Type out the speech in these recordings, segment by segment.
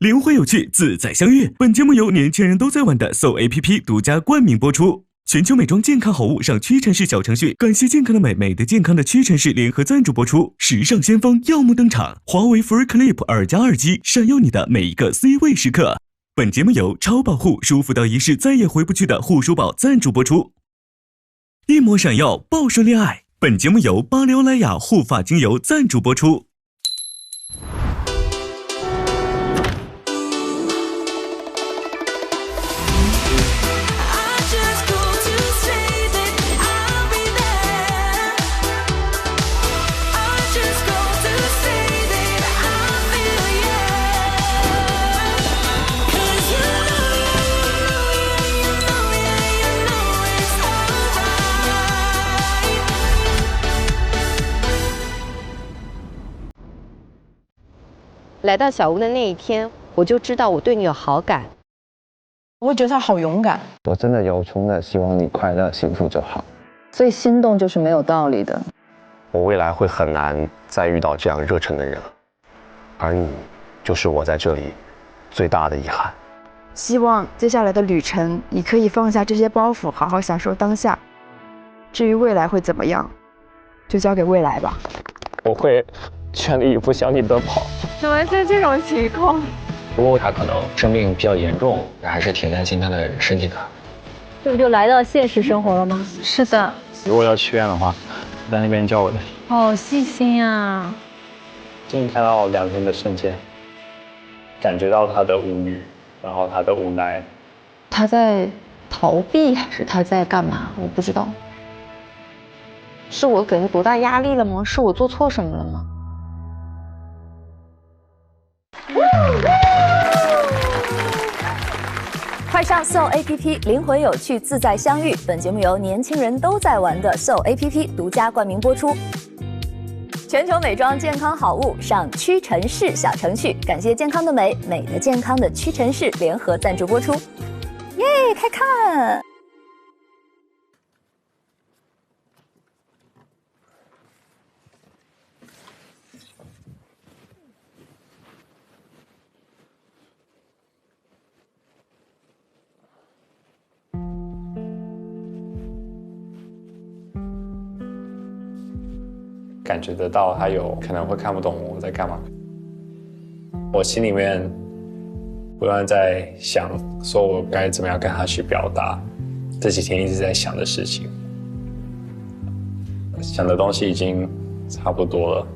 灵活有趣，自在相遇。本节目由年轻人都在玩的 So APP 独家冠名播出。全球美妆健康好物上屈臣氏小程序，感谢健康的美，美的健康的屈臣氏联合赞助播出。时尚先锋耀目登场，华为 Free Clip 2+耳机，闪耀你的每一个 C 位时刻。本节目由超保护舒服到一世再也回不去的护舒宝赞助播出。一抹闪耀，报说恋爱。本节目由巴黎欧莱雅护发精油赞助播出。来到小屋的那一天，我就知道我对你有好感。我会觉得他好勇敢。我真的由衷的希望你快乐幸福就好。最心动就是没有道理的。我未来会很难再遇到这样热忱的人，而你就是我在这里最大的遗憾。希望接下来的旅程，你可以放下这些包袱，好好享受当下。至于未来会怎么样，就交给未来吧。我会全力以赴向你奔跑。怎么是这种情况？不过他可能生病比较严重，还是挺担心他的身体的。这不就来到现实生活了吗？是的。如果要去医院的话，在那边叫我的。好细心啊！近看到2天的瞬间，感觉到他的无语，然后他的无奈。他在逃避还是他在干嘛？我不知道。是我给他多大压力了吗？是我做错什么了吗？快上 So APP， 灵活有趣，自在相遇。本节目由年轻人都在玩的 So APP 独家冠名播出。全球美妆健康好物上屈臣氏小程序，感谢健康的美，美的健康的屈臣氏联合赞助播出。耶，开看！感觉得到他有可能会看不懂我在干嘛，我心里面不断在想，说我该怎么样跟他去表达这几天一直在想的事情，想的东西已经差不多了，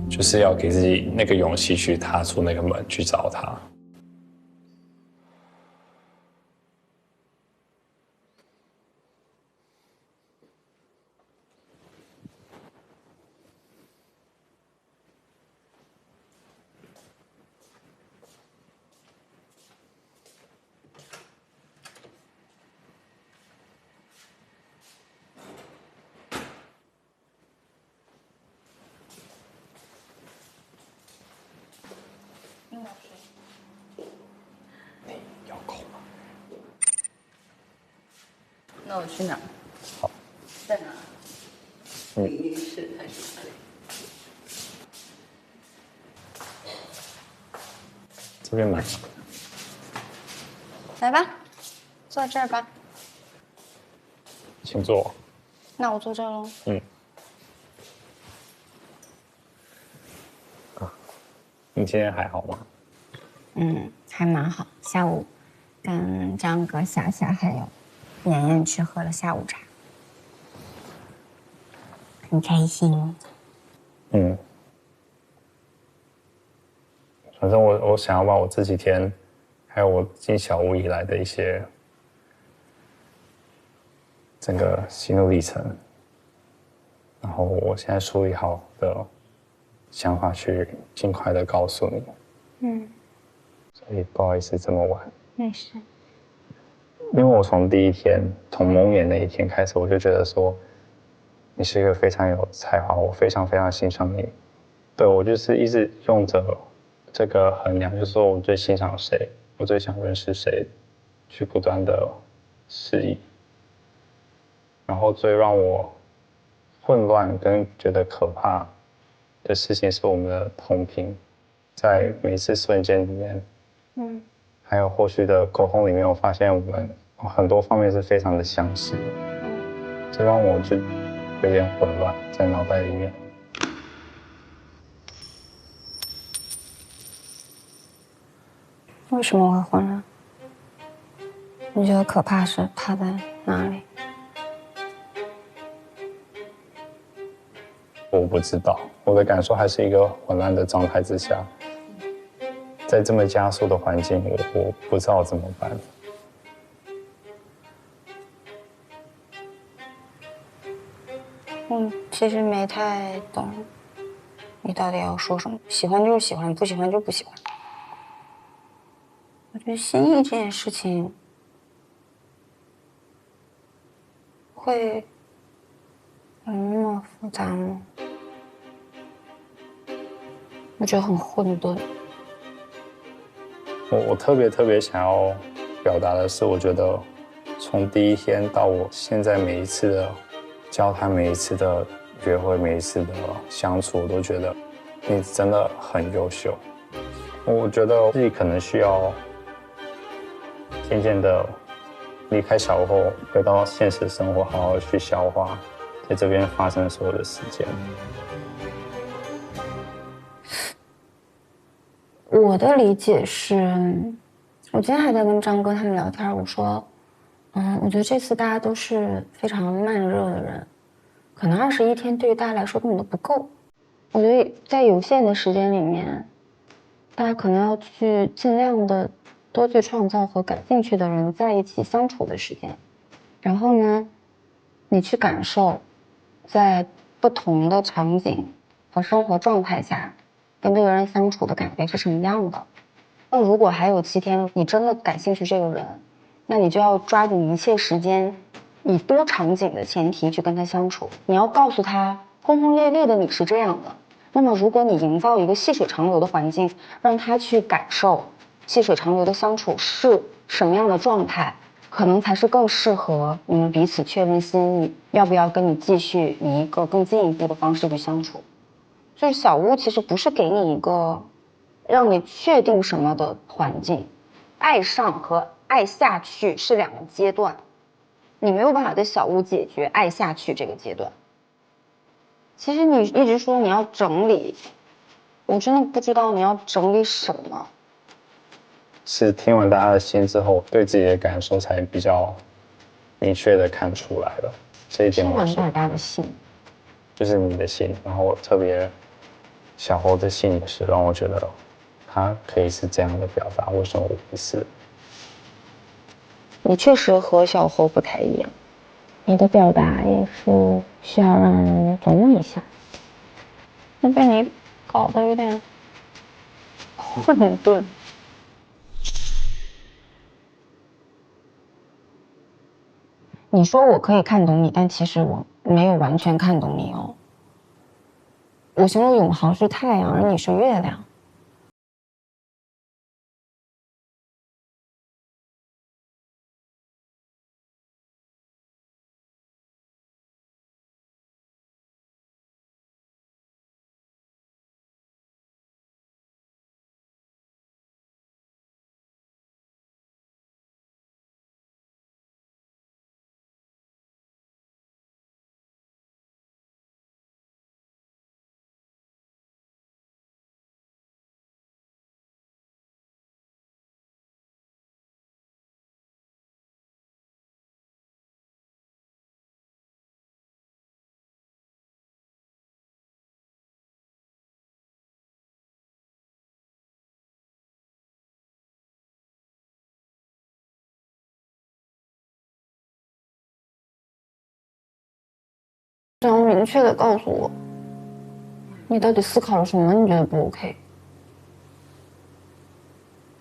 就是要给自己那个勇气去踏出那个门去找他。那我去哪儿？好，在哪儿？理浴室还是哪里？这边买。来吧，坐这儿吧。请坐。那我坐这儿喽。你今天还好吗？还蛮好。下午跟张哥、霞霞还有妍妍去喝了下午茶，很开心。反正我想要把我这几天，还有我进小屋以来的一些整个心路历程，然后我现在梳理好的想法去尽快的告诉你。所以不好意思这么晚。没事。因为我从第一天，从蒙眼那一天开始，我就觉得说，你是一个非常有才华，我非常非常欣赏你。对，我就是一直用着这个衡量，就是说我最欣赏谁，我最想认识谁，去不断的示意。然后最让我混乱跟觉得可怕的事情是我们的同频在每一次瞬间里面，还有后续的沟通里面，我发现我们很多方面是非常的相似，这让我就有点混乱在脑袋里面。为什么会混乱？你觉得可怕是怕在哪里？我不知道，我的感受还是一个混乱的状态之下，在这么加速的环境，我不知道怎么办。其实没太懂，你到底要说什么？喜欢就是喜欢，不喜欢就不喜欢。我觉得心意这件事情会有那么复杂吗？我觉得很混沌。我特别想要表达的是，我觉得从第一天到我现在每一次的交谈、每一次的约会、每一次的相处，我都觉得你真的很优秀。我觉得自己可能需要渐渐的离开小屋后，回到现实生活，好好去消化在这边发生所有的事件。我的理解是，我今天还在跟张哥他们聊天，我说，我觉得这次大家都是非常慢热的人，可能21天对于大家来说根本都不够。我觉得在有限的时间里面，大家可能要去尽量的多去创造和感兴趣的人在一起相处的时间，然后呢，你去感受，在不同的场景和生活状态下，跟这个人相处的感觉是什么样的。那如果还有7天，你真的感兴趣这个人，那你就要抓紧一切时间，以多场景的前提去跟他相处。你要告诉他，轰轰烈烈的你是这样的。那么如果你营造一个细水长流的环境，让他去感受细水长流的相处是什么样的状态，可能才是更适合你们彼此确认心意，要不要跟你继续以一个更进一步的方式去相处。所以小屋其实不是给你一个让你确定什么的环境，爱上和爱下去是2个阶段，你没有办法在小屋解决爱下去这个阶段。其实你一直说你要整理，我真的不知道你要整理什么。是听完大家的心之后，对自己的感受才比较明确的看出来了。这一点我是大家的心，就是你的心，然后特别小侯的心也是让我觉得他可以是这样的表达，为什么我不是？你确实和小侯不太一样，你的表达也是需要让人琢磨一下。那被你搞得有点混沌。你说我可以看懂你，但其实我没有完全看懂你哦。我形容永恒是太阳，而你是月亮。只要明确的告诉我，你到底思考了什么？你觉得不 OK？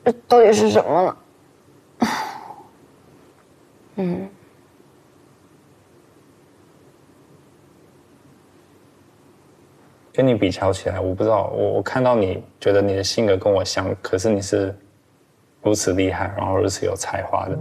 这到底是什么呢？跟你比较起来，我不知道，我看到你觉得你的性格跟我像，可是你是如此厉害，然后如此有才华的。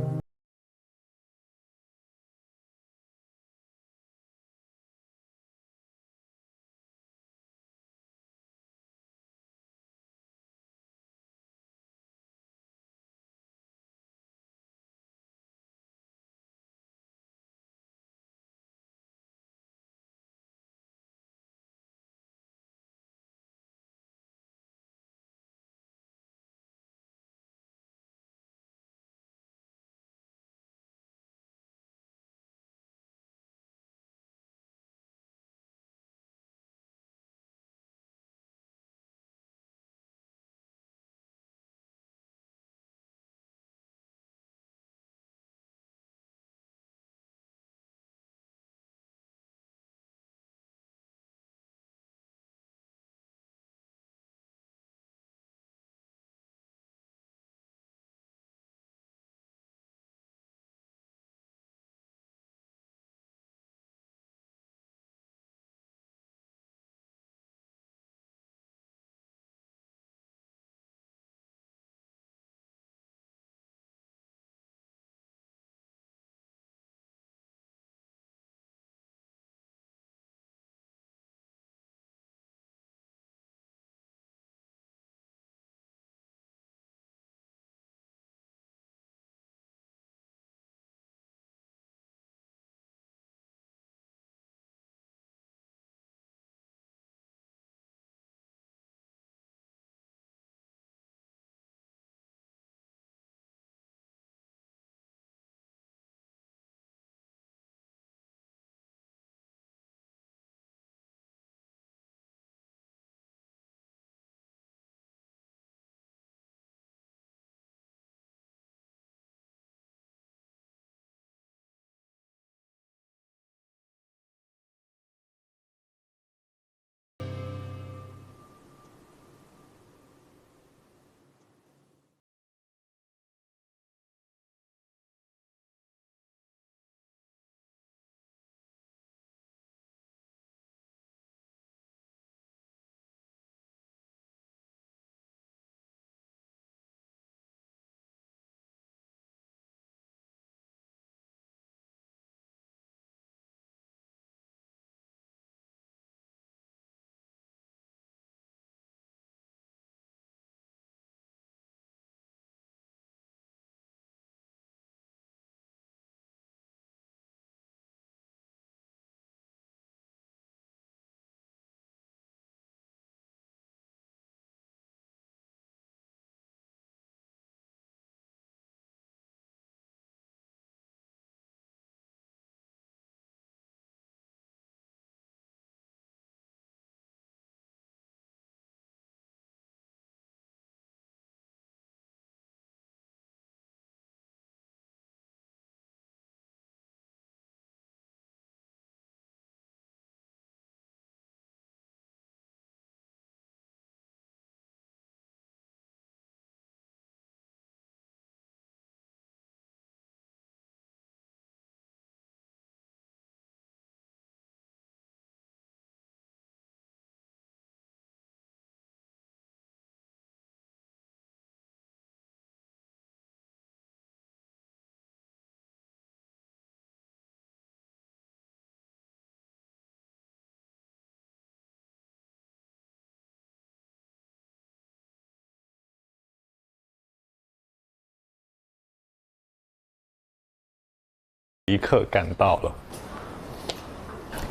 一刻赶到了。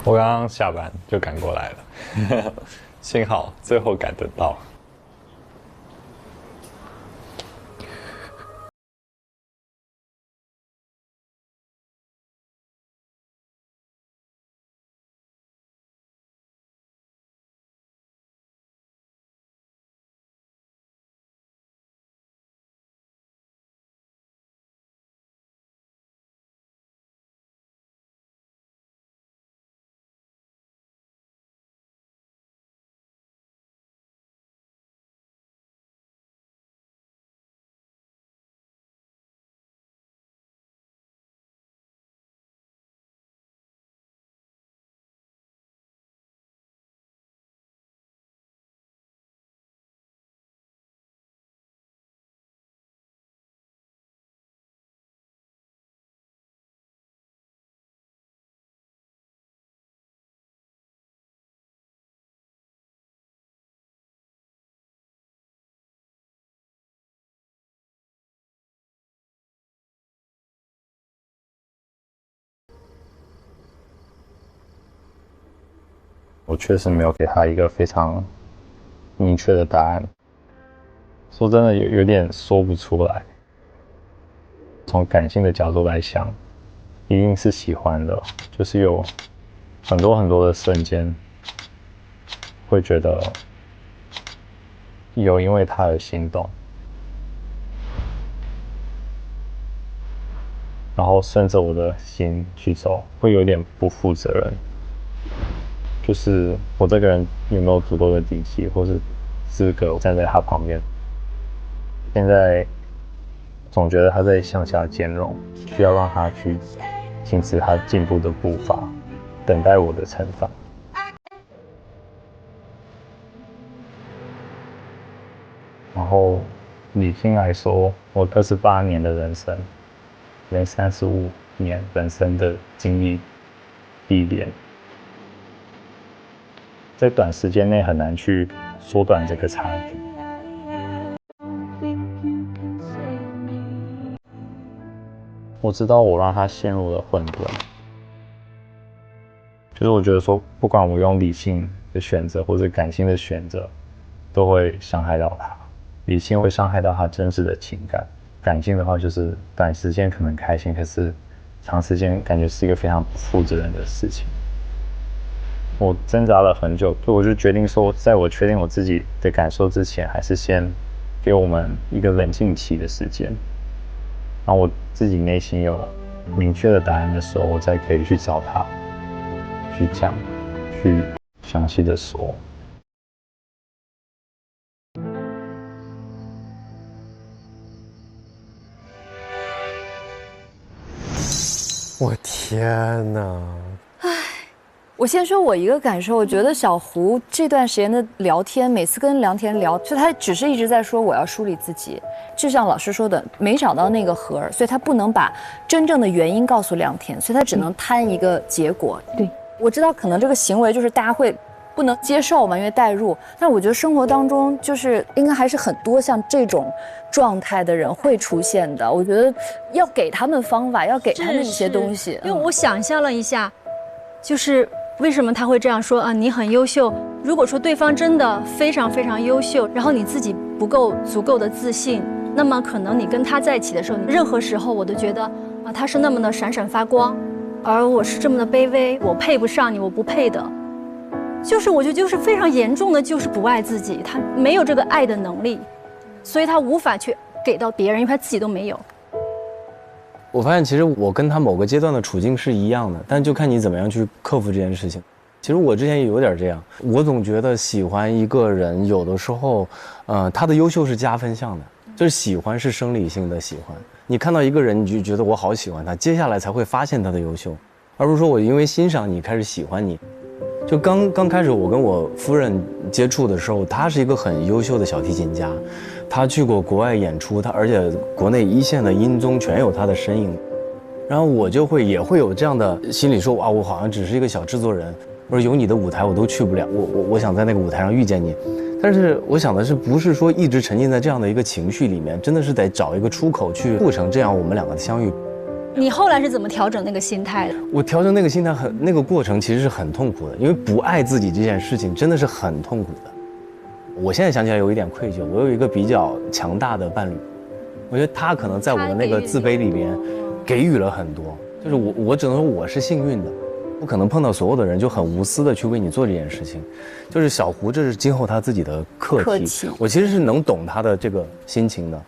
我刚刚下班就赶过来了，幸好最后赶得到。我确实没有给他一个非常明确的答案，说真的有点说不出来。从感性的角度来想，一定是喜欢的，就是有很多的瞬间，会觉得有因为他而心动，然后顺着我的心去走，会有点不负责任。就是我这个人有没有足够的底气或是资格站在他旁边？现在总觉得他在向下兼容，需要让他去停止他进步的步伐，等待我的惩罚。然后理性来说，我28年的人生，连35年人生的经历历练。在短时间内很难去缩短这个差距。我知道我让他陷入了混沌，就是我觉得说，不管我用理性的选择或者感性的选择，都会伤害到他。理性会伤害到他真实的情感，感性的话就是短时间可能开心，可是长时间感觉是一个非常不负责任的事情。我挣扎了很久，所以我就决定说，在我确定我自己的感受之前，还是先给我们一个冷静期的时间。然后我自己内心有明确的答案的时候，我再可以去找他，去讲，去详细的说。我天哪！我先说我一个感受，我觉得小胡这段时间的聊天，每次跟梁田聊，就他只是一直在说我要梳理自己，就像老师说的，没找到那个核，所以他不能把真正的原因告诉梁田，所以他只能摊一个结果。对，我知道可能这个行为就是大家会不能接受嘛，因为代入，但我觉得生活当中就是应该还是很多像这种状态的人会出现的。我觉得要给他们方法，要给他们一些东西。因为我想象了一下，就是为什么他会这样说啊？你很优秀。如果说对方真的非常非常优秀，然后你自己不够足够的自信，那么可能你跟他在一起的时候，任何时候我都觉得啊，他是那么的闪闪发光，而我是这么的卑微，我配不上你，我不配的。就是我觉得就是非常严重的，就是不爱自己，他没有这个爱的能力，所以他无法去给到别人，因为他自己都没有。我发现其实我跟他某个阶段的处境是一样的，但就看你怎么样去克服这件事情。其实我之前也有点这样，我总觉得喜欢一个人，有的时候，他的优秀是加分项的，就是喜欢是生理性的喜欢。你看到一个人，你就觉得我好喜欢他，接下来才会发现他的优秀，而不是说我因为欣赏你开始喜欢你。就刚开始我跟我夫人接触的时候，她是一个很优秀的小提琴家，她去过国外演出，而且国内一线的音综全有她的身影。然后我也会有这样的心理说，啊，我好像只是一个小制作人，或者有你的舞台我都去不了，我想在那个舞台上遇见你。但是我想的是，不是说一直沉浸在这样的一个情绪里面，真的是得找一个出口去促成这样我们两个的相遇。你后来是怎么调整那个心态的？我调整那个心态那个过程其实是很痛苦的，因为不爱自己这件事情真的是很痛苦的。我现在想起来有一点愧疚，我有一个比较强大的伴侣，我觉得他可能在我的那个自卑里边给予了很多，就是我只能说我是幸运的，不可能碰到所有的人就很无私的去为你做这件事情。就是小胡这是今后他自己的课题，我其实是能懂他的这个心情的。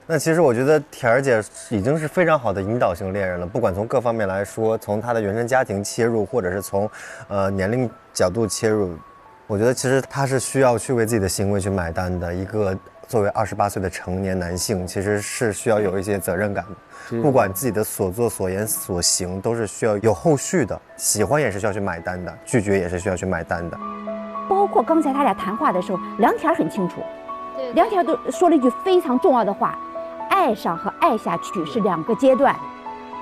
那其实我觉得田儿姐已经是非常好的引导型恋人了，不管从各方面来说，从她的原生家庭切入，或者是从年龄角度切入，我觉得其实她是需要去为自己的行为去买单的。一个作为28岁的成年男性，其实是需要有一些责任感的，不管自己的所作所言所行都是需要有后续的，喜欢也是需要去买单的，拒绝也是需要去买单的。包括刚才他俩谈话的时候，梁田很清楚，梁田都说了一句非常重要的话。爱上和爱下去是2个阶段，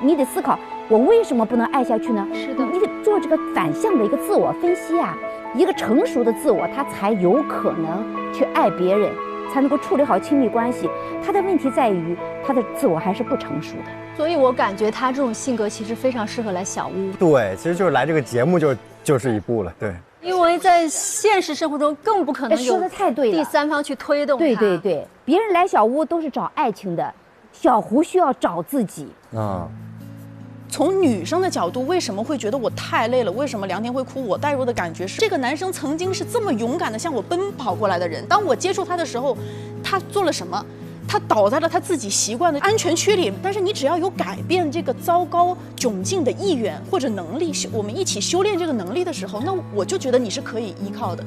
你得思考我为什么不能爱下去呢？是的，你得做这个反向的一个自我分析啊。一个成熟的自我，他才有可能去爱别人，才能够处理好亲密关系。他的问题在于他的自我还是不成熟的。所以我感觉他这种性格其实非常适合来小屋。对，其实就是来这个节目就是一步了。对，因为在现实生活中更不可能有第三方去推动他。对对对，别人来小屋都是找爱情的，小胡需要找自己啊。从女生的角度，为什么会觉得我太累了？为什么梁田会哭？我带入的感觉是，这个男生曾经是这么勇敢的向我奔跑过来的人，当我接触他的时候，他做了什么？他倒在了他自己习惯的安全区里。但是你只要有改变这个糟糕窘境的意愿或者能力，我们一起修炼这个能力的时候，那我就觉得你是可以依靠的。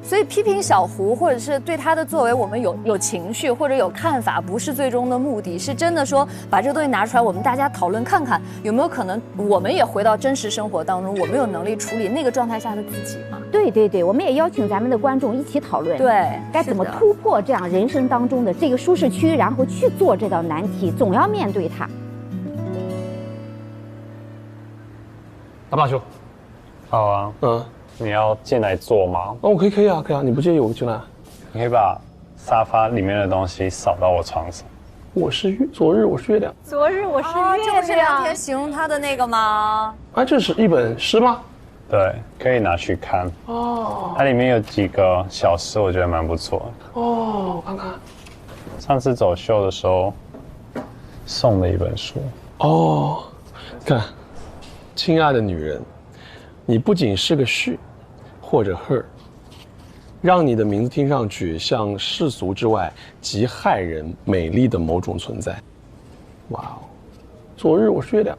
所以批评小胡或者是对他的作为我们有情绪或者有看法，不是最终的目的，是真的说把这个东西拿出来，我们大家讨论看看有没有可能我们也回到真实生活当中，我们有能力处理那个状态下的自己嘛？对对对，我们也邀请咱们的观众一起讨论，对，该怎么突破这样人生当中的这个舒适区，然后去做这道难题，总要面对它。打棒球，好啊，你要进来坐吗？哦，可以啊，你不介意我进来？你可以把沙发里面的东西扫到我床上。昨日我是月亮。昨日我是月亮。这个是梁田形容他的那个吗？啊，这是一本诗吗？对，可以拿去看。哦。它里面有几个小诗，我觉得蛮不错的。哦，我看看。上次走秀的时候送的一本书。哦，看，亲爱的女人，你不仅是个she或者her，让你的名字听上去像世俗之外极骇人美丽的某种存在。哇哦，昨日我是月亮。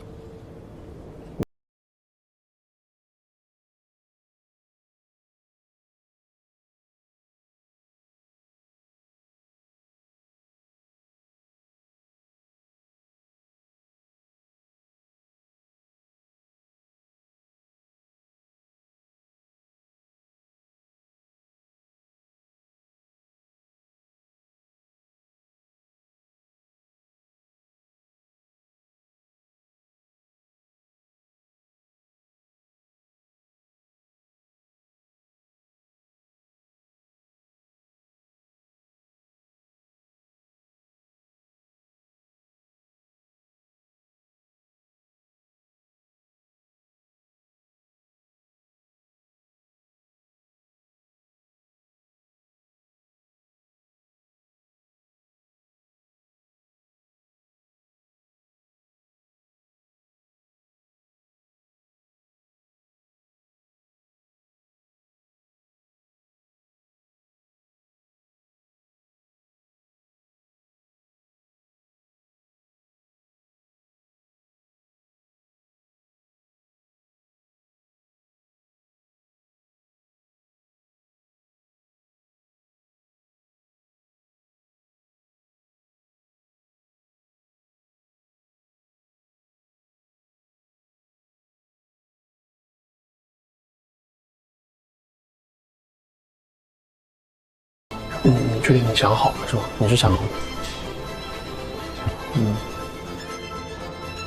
你确定你想好了是吗？你是想好了？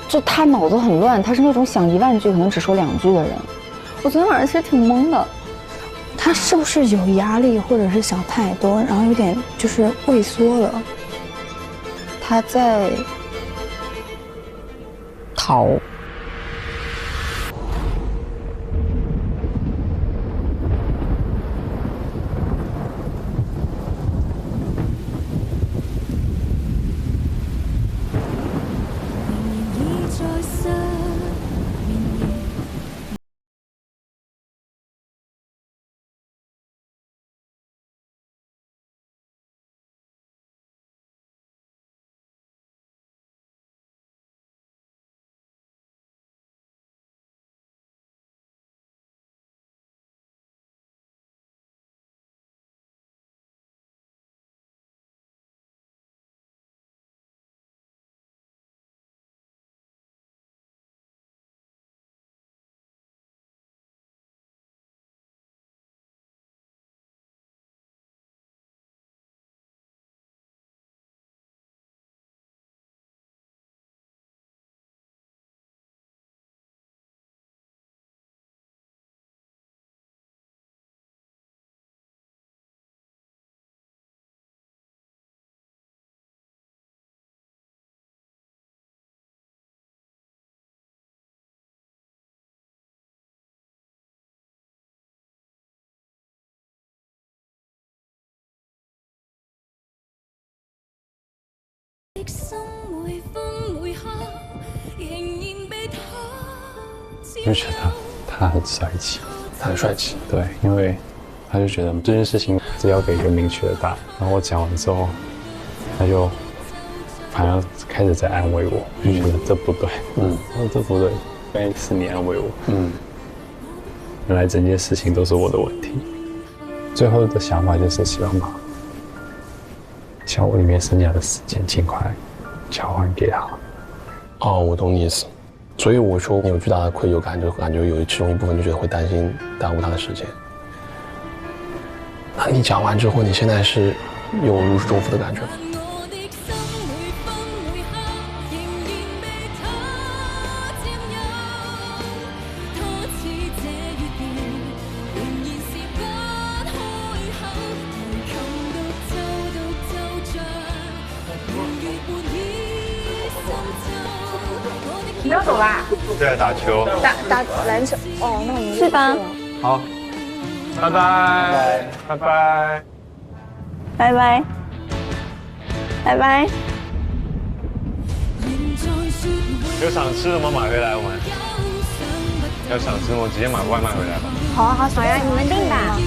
就他脑子很乱，他是那种想10000句可能只说2句的人。我昨天晚上其实挺懵的，他是不是有压力，或者是想太多，然后有点就是畏缩了？他在逃。就觉得他很帅气，他很帅气。对，因为他就觉得这件事情只要给一个明确的答案。然后我讲完之后，他就反而开始在安慰我，就觉得这不对，这不对，应该是你安慰我，原来整件事情都是我的问题。最后的想法就是希望把小屋里面剩下的时间尽快交还给他。哦，我懂你意思。所以我说你有巨大的愧疚感，就感觉有其中一部分就觉得会担心耽误他的时间。那你讲完之后，你现在是有如释重负的感觉吗？你要走啦？对，打球。打篮球。哦，那我们去吧。好，拜拜，拜拜，拜拜，拜拜。有想吃的吗？买回来我们。要想吃我直接买外卖回来吧。好啊好，好呀，你们定吧。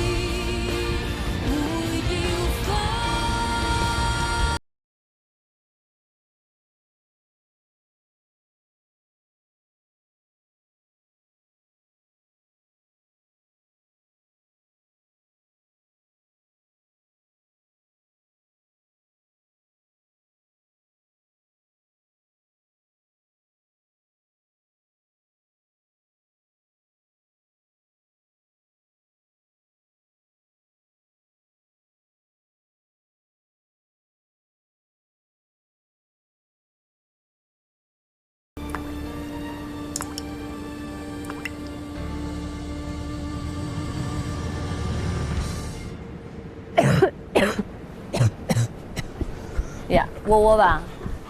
呀，窝窝吧，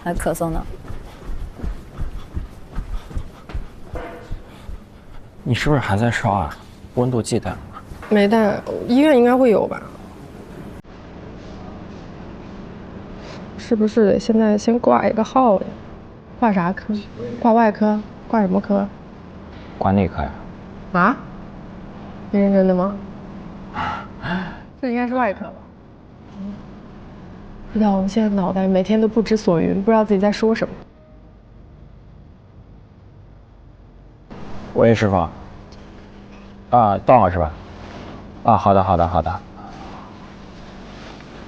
还咳嗽呢。你是不是还在烧啊？温度计带了吗？没带，医院应该会有吧？是不是得现在先挂一个号呀？挂啥科？挂外科？挂什么科？挂内科呀。啊？你认真的吗？这应该是外科吧？不知道，我现在脑袋每天都不知所云，不知道自己在说什么。喂，师傅。啊，到了是吧？啊，好的，好的，好的。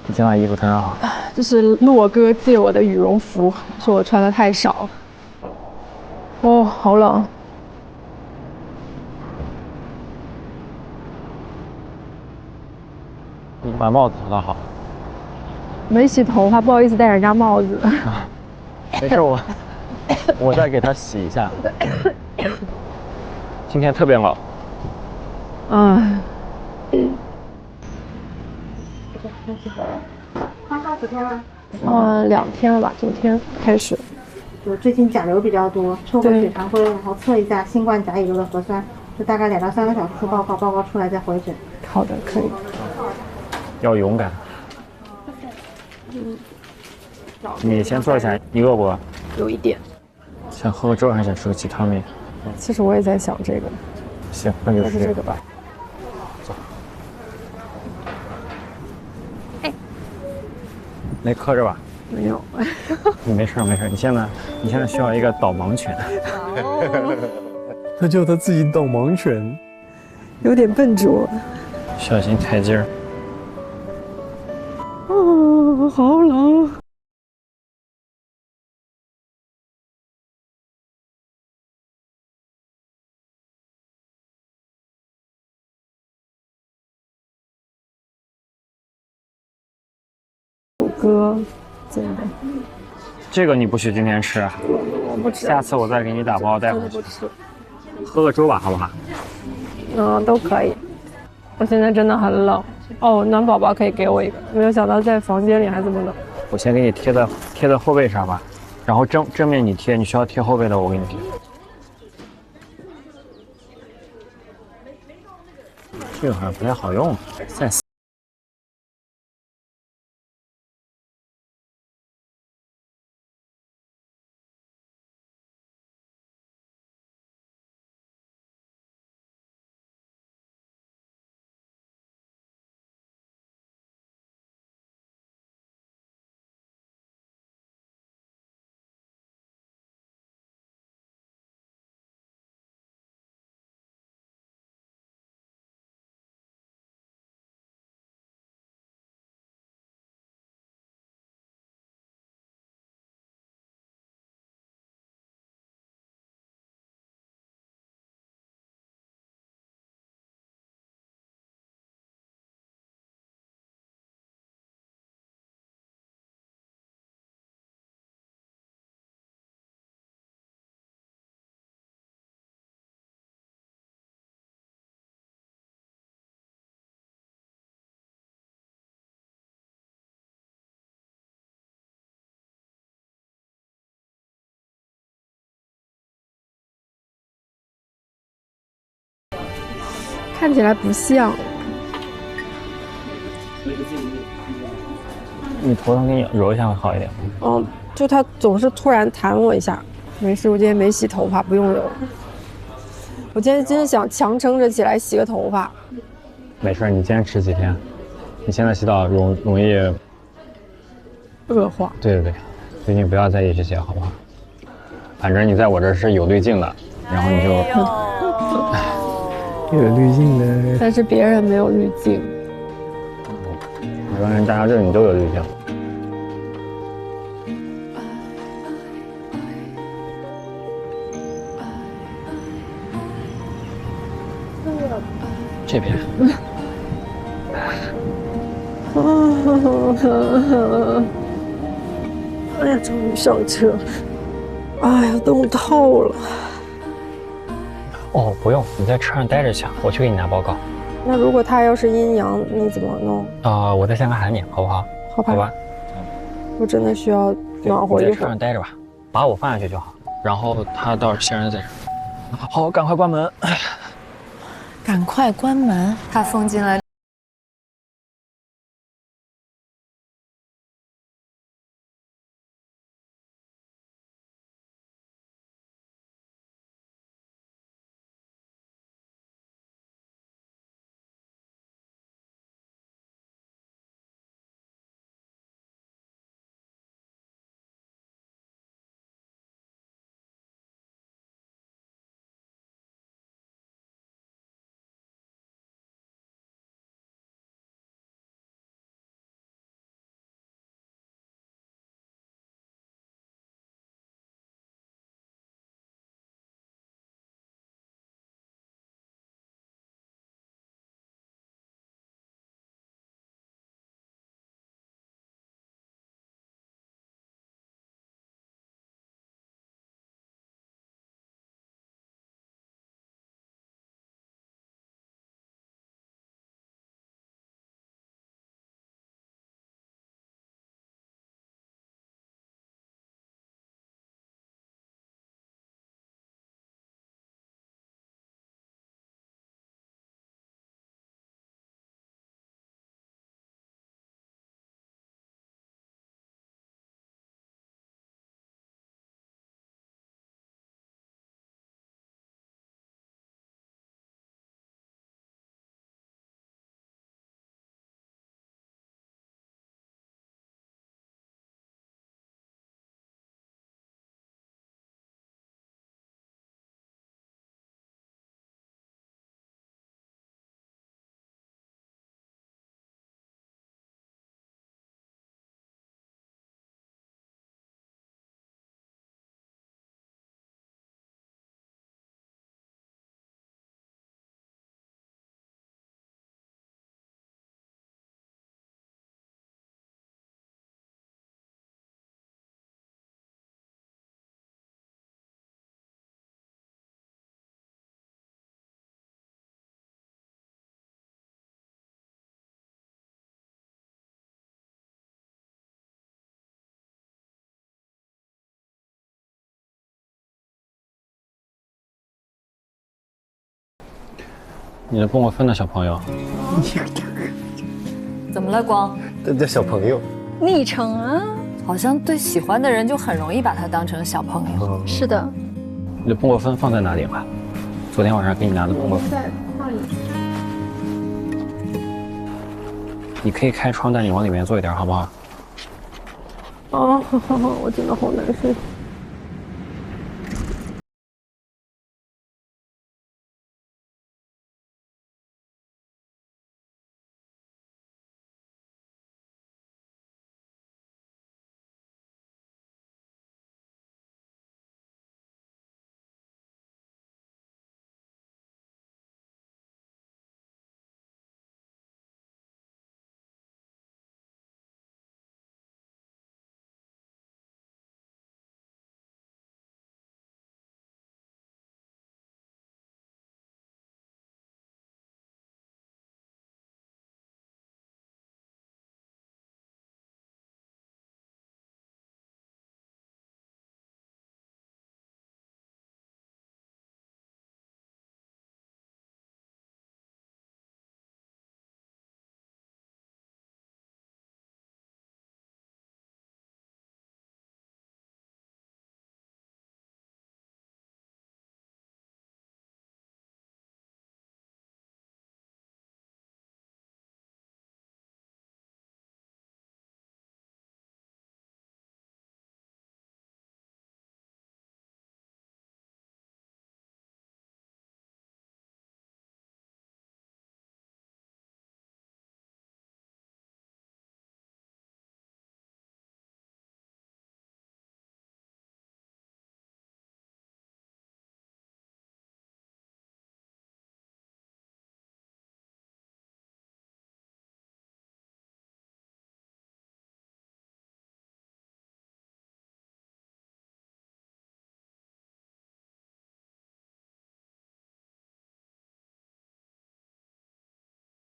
你今晚衣服穿上好。这是洛哥借我的羽绒服，说我穿的太少。哦，好冷。你把帽子涂好。没洗头发，不好意思戴人家帽子。没事，我再给他洗一下。今天特别冷。2天了吧？9天开始。就最近甲流比较多，做过血常规，然后测一下新冠甲乙流的核酸，就大概2到3个小时出报告，报告出来再回诊。好的，可以。要勇敢。你先坐下，你饿不饿？有一点。想喝个粥还是想吃个鸡汤面？其实我也在想这个。行，那就还是这个吧。走。没磕着吧？没有。你没事没事，你现在需要一个导盲犬。他叫他自己导盲犬，有点笨拙。小心台阶儿。哦，好冷。歌，真的。这个你不许今天吃，我不吃。下次我再给你打包带回去。不吃。喝个粥吧，好不好？都可以。我现在真的很冷。哦，暖宝宝可以给我一个，没有想到在房间里还这么冷。我先给你贴在后背上吧，然后正面你贴，你需要贴后背的，我给你贴。这个好像不太好用，再撕。看起来不像。你头上给你揉一下会好一点。就他总是突然弹我一下。没事，我今天没洗头发，不用揉。我今天真想强撑着起来洗个头发。没事，你坚持几天。你现在洗澡容易恶化。对，所以你不要在意这些，好不好？反正你在我这是有滤镜的，然后你就。有滤镜的，但是别人没有滤镜。每个人加这你都有滤镜。这边。哎呀，终于上车。哎呀，冻透了。哦，不用，你在车上待着去，我去给你拿报告。那如果他要是阴阳，你怎么弄？我在线上喊你，好不好？好吧。我真的需要暖和一会儿。你在车上待着吧，把我放下去就好。然后他到时候先生在这儿。好，赶快关门。赶快关门。他封进了。你的跟我分的小朋友。怎么了，光？这小朋友。昵称啊，好像对喜欢的人就很容易把他当成小朋友。是的。你的碰过分放在哪里了？昨天晚上给你拿的碰过分。在那里。你可以开窗，但你往里面坐一点，好不好？哦，我真的好难受。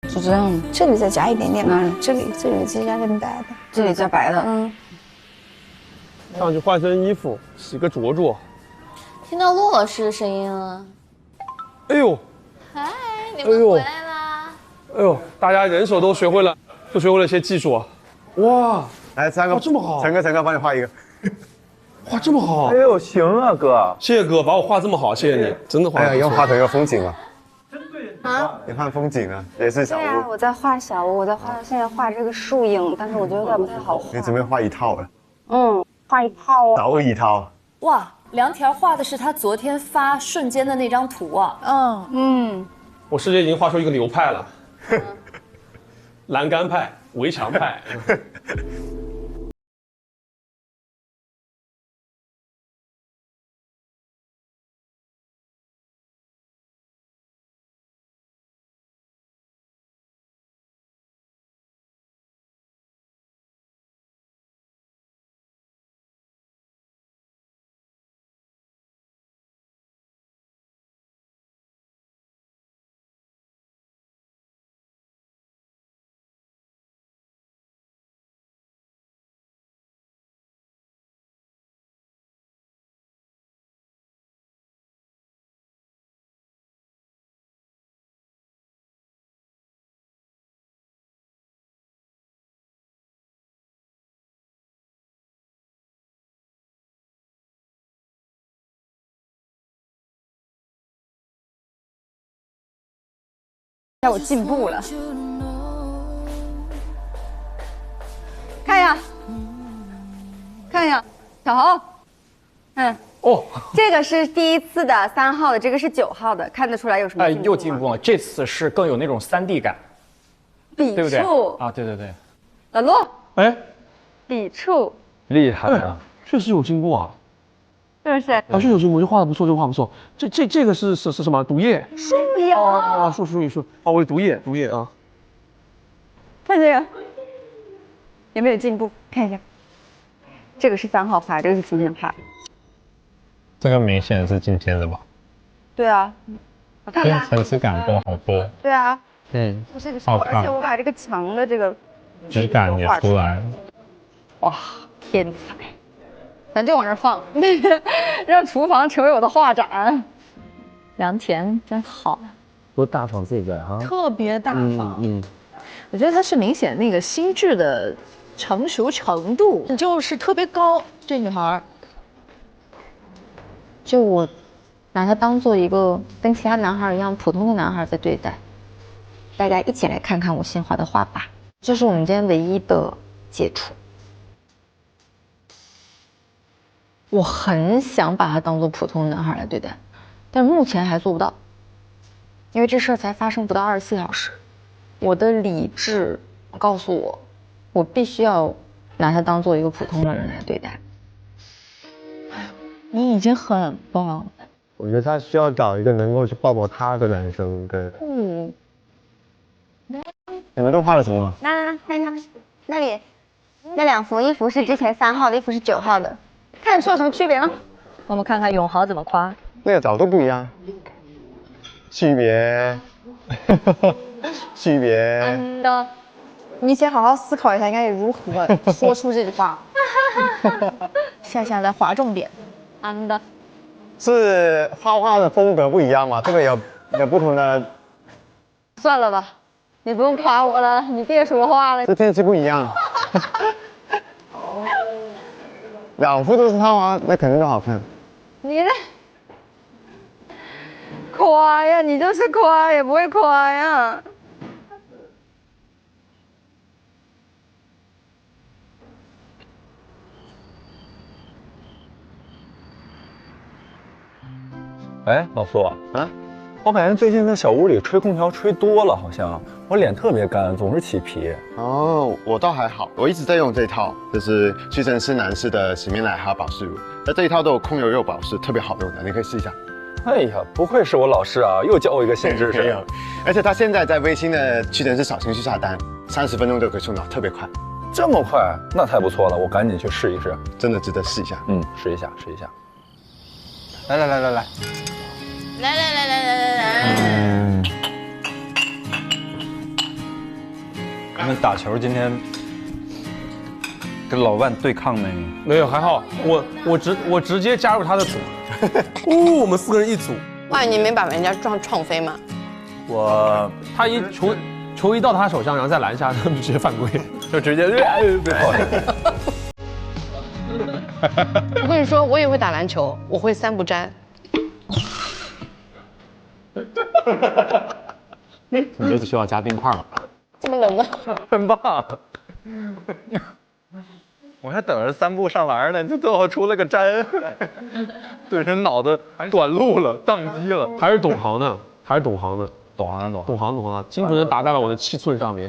就这样，这里再加一点点吧，这里再加点白的，这里加白的，上去换身衣服，洗个着着。听到骆老师的声音了。哎呦，嗨，你们回来啦！哎呦，大家人手都学会了一些技术。哇，来3个，这么好，陈哥，帮你画一个。画这么好。哎呦，行啊，哥。谢谢哥，把我画这么好，谢谢你，真的画。哎呀，要画成一个风景了。啊？你看风景啊，也是小屋。对啊，我在画小屋，现在画这个树影，但是我觉得有点不太好画。你准备画一套了？画一套哦。找一套。哇，梁条画的是他昨天发瞬间的那张图啊。我世界已经画出一个流派了，栏杆派、围墙派。我进步了，看呀，小豪，这个是第一次的3号的，这个是9号的，看得出来有什么进步吗？又进步了，这次是更有那种3D 感，笔对不对？触啊，对。老陆，笔触厉害啊，确实有进步啊。是不是？确实有进步，这画的不错，这个是什么？毒液。树呀。树。我毒液啊。看这个，有没有进步？看一下，这个是3号画，这个是今天画。这个明显是今天的吧？对啊，这个层次感多好多。对啊，好看。而且我把这个墙的这个质感也出来了。哇，天才！咱就往这儿放，让厨房成为我的画展。梁田真好，多大方自在哈，特别大方。我觉得她是明显那个心智的成熟程度就是特别高，这女孩。就我拿她当做一个跟其他男孩一样普通的男孩在对待。大家一起来看看我新画的画吧，这是我们今天唯一的接触。我很想把他当做普通男孩来对待，但目前还做不到，因为这事儿才发生不到24小时。我的理智告诉我，我必须要拿他当做一个普通的人来对待。你已经很棒了。我觉得他需要找一个能够去抱抱他的男生。对。你们都画了什么？那里，那2幅，一幅是之前3号的，一幅是9号的，看出有什么区别吗？我们看看永豪怎么夸。那个角度不一样。区别。区别。你先好好思考一下，应该如何说出这句话。下来划重点。是画的风格不一样嘛？这个有不同的。算了吧。你不用夸我了，你别说话了。这天气不一样。2幅都是他画，那肯定都好看。你呢？夸呀，你就是夸，也不会夸呀。哎，老苏啊，我感觉最近在小屋里吹空调吹多了，好像我脸特别干，总是起皮。哦，我倒还好，我一直在用这套，就是屈臣氏男士的洗面奶还有保湿乳，那这一套都有控油又保湿，特别好用的，你可以试一下。哎呀，不愧是我老师啊，又教我一个新知识。而且他现在在微信的屈臣氏小程序下单，30分钟就可以送到，特别快。这么快？那太不错了，我赶紧去试一试，真的值得试一下。试一下。来。来。那打球今天跟老万对抗没？没有，还好，我直接加入他的组。我们4个人一组。万一你没把人家撞飞吗？他一球一到他手上，然后再拦下，他们就直接犯规，就直接被泡下。我跟你说，我也会打篮球，我会3不沾。你这次需要加冰块了。这么冷吗？很棒。我还等着3步上篮呢，这最后出了个粘，对人脑子短路了，宕机了。还是懂行的。懂行，精准的打在了我的7寸上面。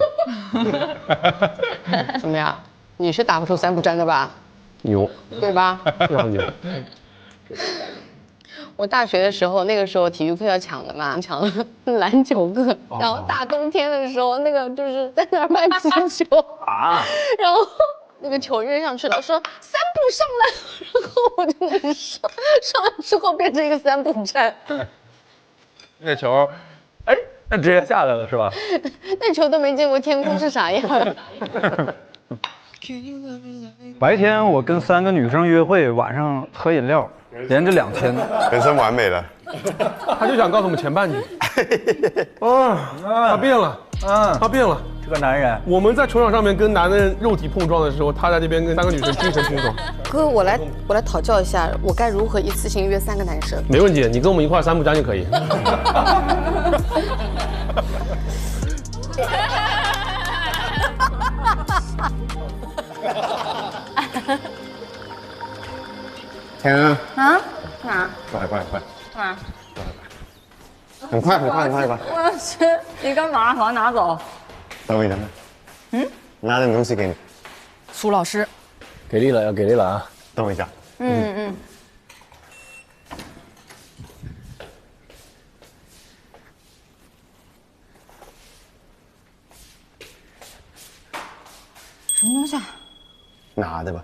怎么样？你是打不出3不沾的吧？牛，对吧？非常牛。我大学的时候，那个时候体育课要抢的嘛，抢了篮球课，然后大冬天的时候，那个就是在那儿卖皮球啊，然后那个球扔上去了，说3步上篮，然后我就那个上来之后变成一个3步沾。那球，哎，那直接下来了是吧？那球都没见过天空是啥样。白天我跟3个女生约会，晚上喝饮料，连着2天，人生完美了。他就想告诉我们前半句。他变了，他变了。这个男人，我们在球场上面跟男人肉体碰撞的时候，他在这边跟3个女生精神碰撞。哥，我来讨教一下，我该如何一次性约3个男生？没问题，你跟我们一块3不沾就可以。天啊！哪？快！哪？很快！我要吃，你干嘛？把它拿走。等我一下。拿点东西给你。苏老师。给力了，要给力了啊！等我一下。什么东西啊？拿的吧。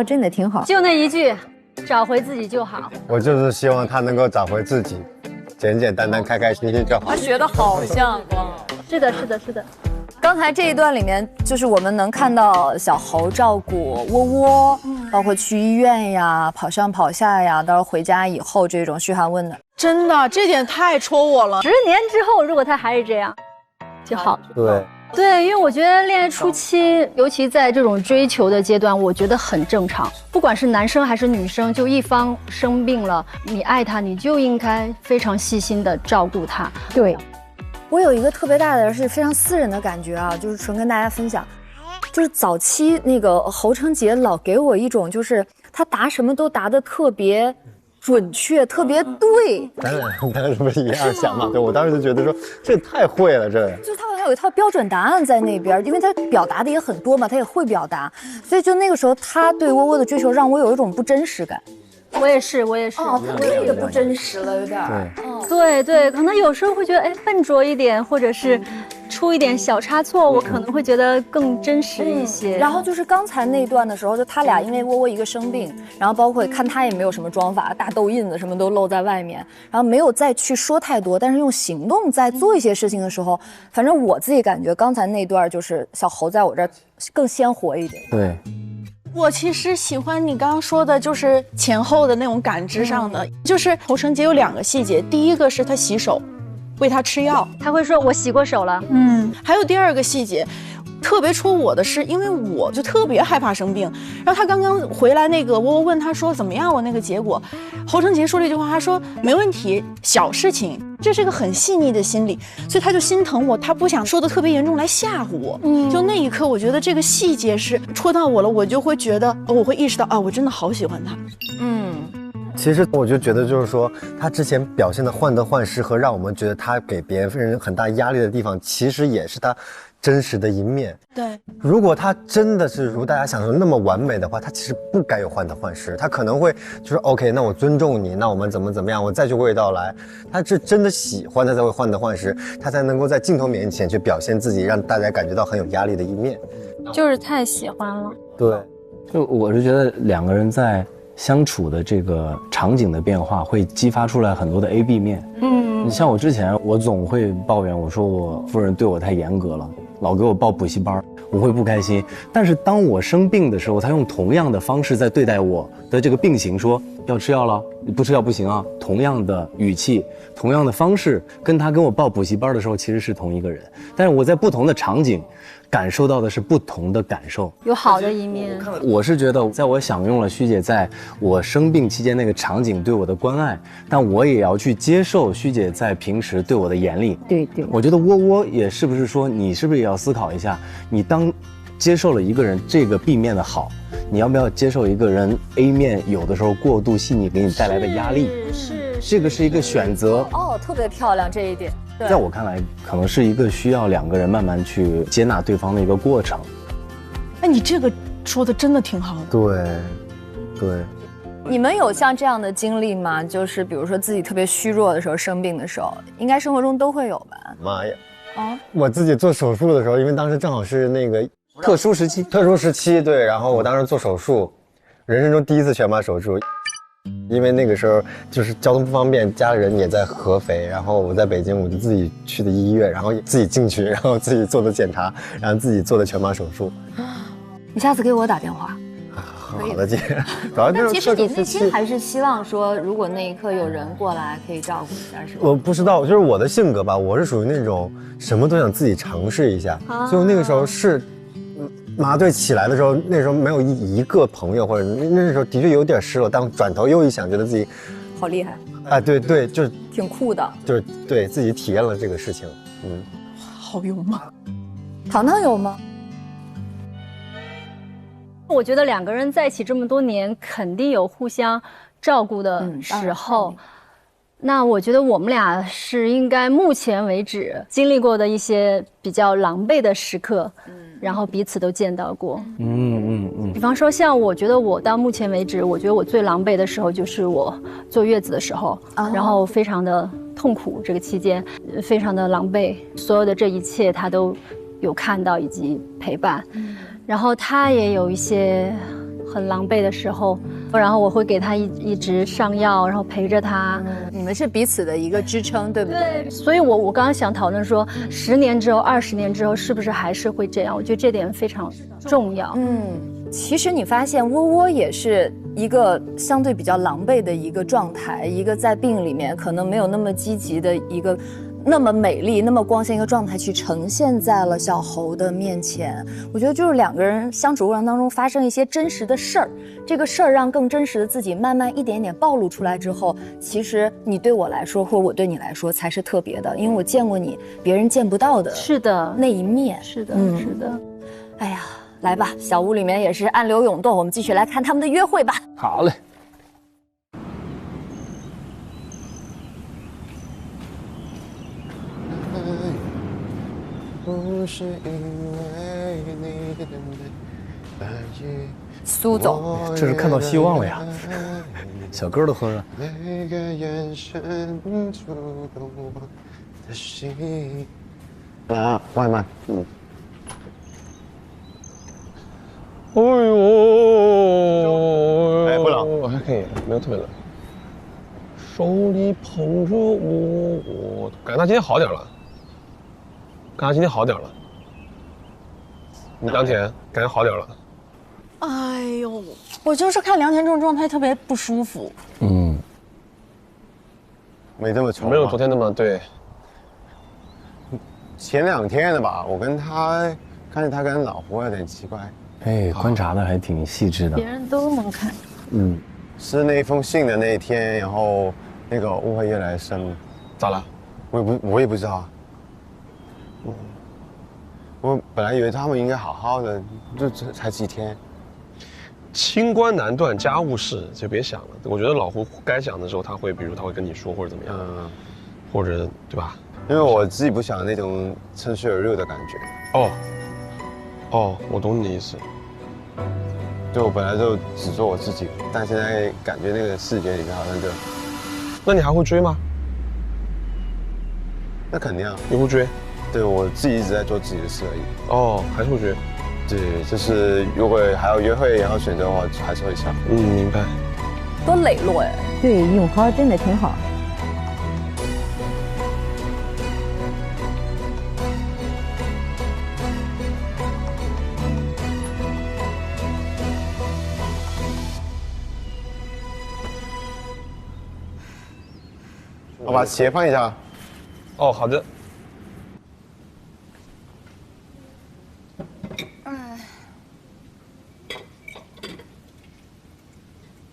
真的挺好。就那一句，找回自己就好。我就是希望他能够找回自己，简简单单、开开心心就好。他学的好像是的，是的，是的。刚才这一段里面，就是我们能看到小猴照顾窝窝，包括去医院呀、跑上跑下呀，到时候回家以后这种嘘寒问暖，真的这点太戳我了。10年之后，如果他还是这样，就好。对，因为我觉得恋爱初期，尤其在这种追求的阶段，我觉得很正常。不管是男生还是女生，就一方生病了，你爱他，你就应该非常细心的照顾他。对。我有一个特别大的是非常私人的感觉啊，就是纯跟大家分享，就是早期那个侯成杰老给我一种就是他答什么都答得特别准确，特别对。咱俩是不是一样想嘛？对，我当时就觉得说这太会了，这就是他好像有一套标准答案在那边，因为他表达的也很多嘛，他也会表达，所以就那个时候他对窝窝的追求让我有一种不真实感。我也是。哦，他这个不真实了，有点。对，可能有时候会觉得，笨拙一点，或者是出一点小差错，我可能会觉得更真实一些。然后就是刚才那段的时候，就他俩因为窝窝一个生病，然后包括看他也没有什么妆法，大痘印子什么都露在外面，然后没有再去说太多，但是用行动在做一些事情的时候，反正我自己感觉刚才那段就是小猴在我这儿更鲜活一点。对。我其实喜欢你刚刚说的，就是前后的那种感知上的，就是侯成杰有2个细节，第一个是他洗手，喂他吃药，他会说我洗过手了。还有第2个细节。特别戳我的是，因为我就特别害怕生病。然后他刚刚回来，那个窝窝问他说怎么样，我那个结果，侯成杰说了一句话，他说没问题，小事情。这是一个很细腻的心理，所以他就心疼我，他不想说的特别严重来吓唬我。就那一刻，我觉得这个细节是戳到我了，我就会觉得，我会意识到啊，我真的好喜欢他。其实我就觉得，就是说他之前表现的患得患失和让我们觉得他给别人很大压力的地方，其实也是他真实的一面。对，如果他真的是如大家想象那么完美的话，他其实不该有患得患失，他可能会就是 OK， 那我尊重你，那我们怎么样，我再去娓道来。他是真的喜欢，他才会患得患失，他才能够在镜头面前去表现自己，让大家感觉到很有压力的一面。就是太喜欢了。对，就我是觉得2个人在相处的这个场景的变化，会激发出来很多的 A、B 面。你像我之前，我总会抱怨，我说我夫人对我太严格了，老给我报补习班，我会不开心。但是当我生病的时候，他用同样的方式在对待我的这个病情，说要吃药了，你不吃药不行啊。同样的语气，同样的方式，跟他跟我报补习班的时候，其实是同一个人，但是我在不同的场景感受到的是不同的感受，有好的一面。我是觉得，在我享用了徐姐在我生病期间那个场景对我的关爱，但我也要去接受徐姐在平时对我的严厉。对，我觉得窝窝也是不是说，你是不是也要思考一下，你当接受了一个人这个 B 面的好，你要不要接受一个人 A 面有的时候过度细腻给你带来的压力？这个是一个选择。特别漂亮这一点。在我看来，可能是一个需要2个人慢慢去接纳对方的一个过程。你这个说的真的挺好的。对。你们有像这样的经历吗？就是比如说自己特别虚弱的时候，生病的时候，应该生活中都会有吧？妈呀！我自己做手术的时候，因为当时正好是那个特殊时期，对，然后我当时做手术，人生中第1次全麻手术。因为那个时候就是交通不方便，家里人也在合肥，然后我在北京，我就自己去的医院，然后自己进去，然后自己做的检查，然后自己做的全麻手术。你下次给我打电话。好的，姐。主要就是其实你内心还是希望说，如果那一刻有人过来可以照顾一下，是吧？我不知道，就是我的性格吧，我是属于那种什么都想自己尝试一下，所以那个时候是。麻醉起来的时候，那时候没有一个朋友，或者那时候的确有点失落，但转头又一想，觉得自己好厉害。对，就是挺酷的，就是对自己体验了这个事情。好有吗？糖糖有吗？我觉得2个人在一起这么多年，肯定有互相照顾的时候。那我觉得我们俩是应该目前为止经历过的一些比较狼狈的时刻，然后彼此都见到过。比方说，像我觉得我到目前为止，我觉得我最狼狈的时候就是我坐月子的时候，然后非常的痛苦，这个期间非常的狼狈，所有的这一切他都有看到以及陪伴，然后他也有一些很狼狈的时候，然后我会给他一直上药，然后陪着他。你们是彼此的一个支撑，对不对？对，所以我刚刚想讨论说，10年之后、20年之后，是不是还是会这样？我觉得这点非常重要。其实你发现窝窝也是一个相对比较狼狈的一个状态，一个在病里面可能没有那么积极的一个。那么美丽、那么光鲜一个状态去呈现在了小侯的面前，我觉得就是2个人相处过程当中发生一些真实的事儿，这个事儿让更真实的自己慢慢一点点暴露出来之后，其实你对我来说，或者我对你来说才是特别的，因为我见过你别人见不到的，是的那一面，是的，是的。哎呀，来吧，小屋里面也是暗流涌动，我们继续来看他们的约会吧。好嘞。不是因为你的等待而已。苏总，这是看到希望了呀！小歌都哼了。每个眼神触动我的心。啊，外卖。哎呦，哎，不冷，还可以，没有特别冷。手里捧着我，感觉他今天好点了。感觉今天好点了，梁田感觉好点了。哎呦，我就是看梁田这种状态特别不舒服。没这么愁，没有昨天那么对。前2天的吧，我跟他看见他跟老婆有点奇怪。哎，观察的还挺细致的。别人都能看。是那封信的那一天，然后那个误会越来越深了。咋了？我也不知道。我本来以为他们应该好好的，就才几天。清官难断家务事，就别想了。我觉得老胡该讲的时候，他会，比如他会跟你说，或者怎么样，或者对吧？因为我自己不想那种趁虚而入的感觉。哦，我懂你的意思。就我本来就只做我自己，但现在感觉那个视觉里面好像就……那你还会追吗？那肯定啊。你会追？对，我自己一直在做自己的事而已。哦，还是会追。对，就是如果还要约会，然后选择的话，还是会想。明白。多磊落哎。对，永豪真的挺好。我把鞋放一下。哦，好的。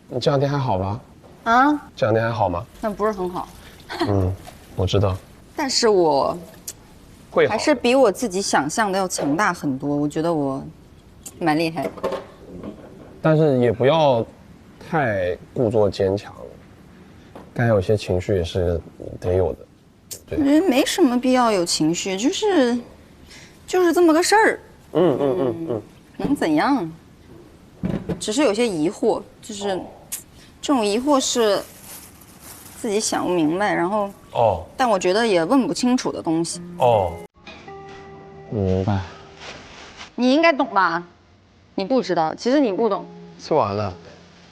你这2天还好吧？啊？这2天还好吗？但不是很好。我知道。但是我会还是比我自己想象的要强大很多。我觉得我蛮厉害的。但是也不要太故作坚强，该有些情绪也是得有的。对，我觉得没什么必要有情绪，就是这么个事儿。能怎样？只是有些疑惑，就是这种疑惑是自己想不明白，然后但我觉得也问不清楚的东西。明白。你应该懂吧？你不知道，其实你不懂。吃完了，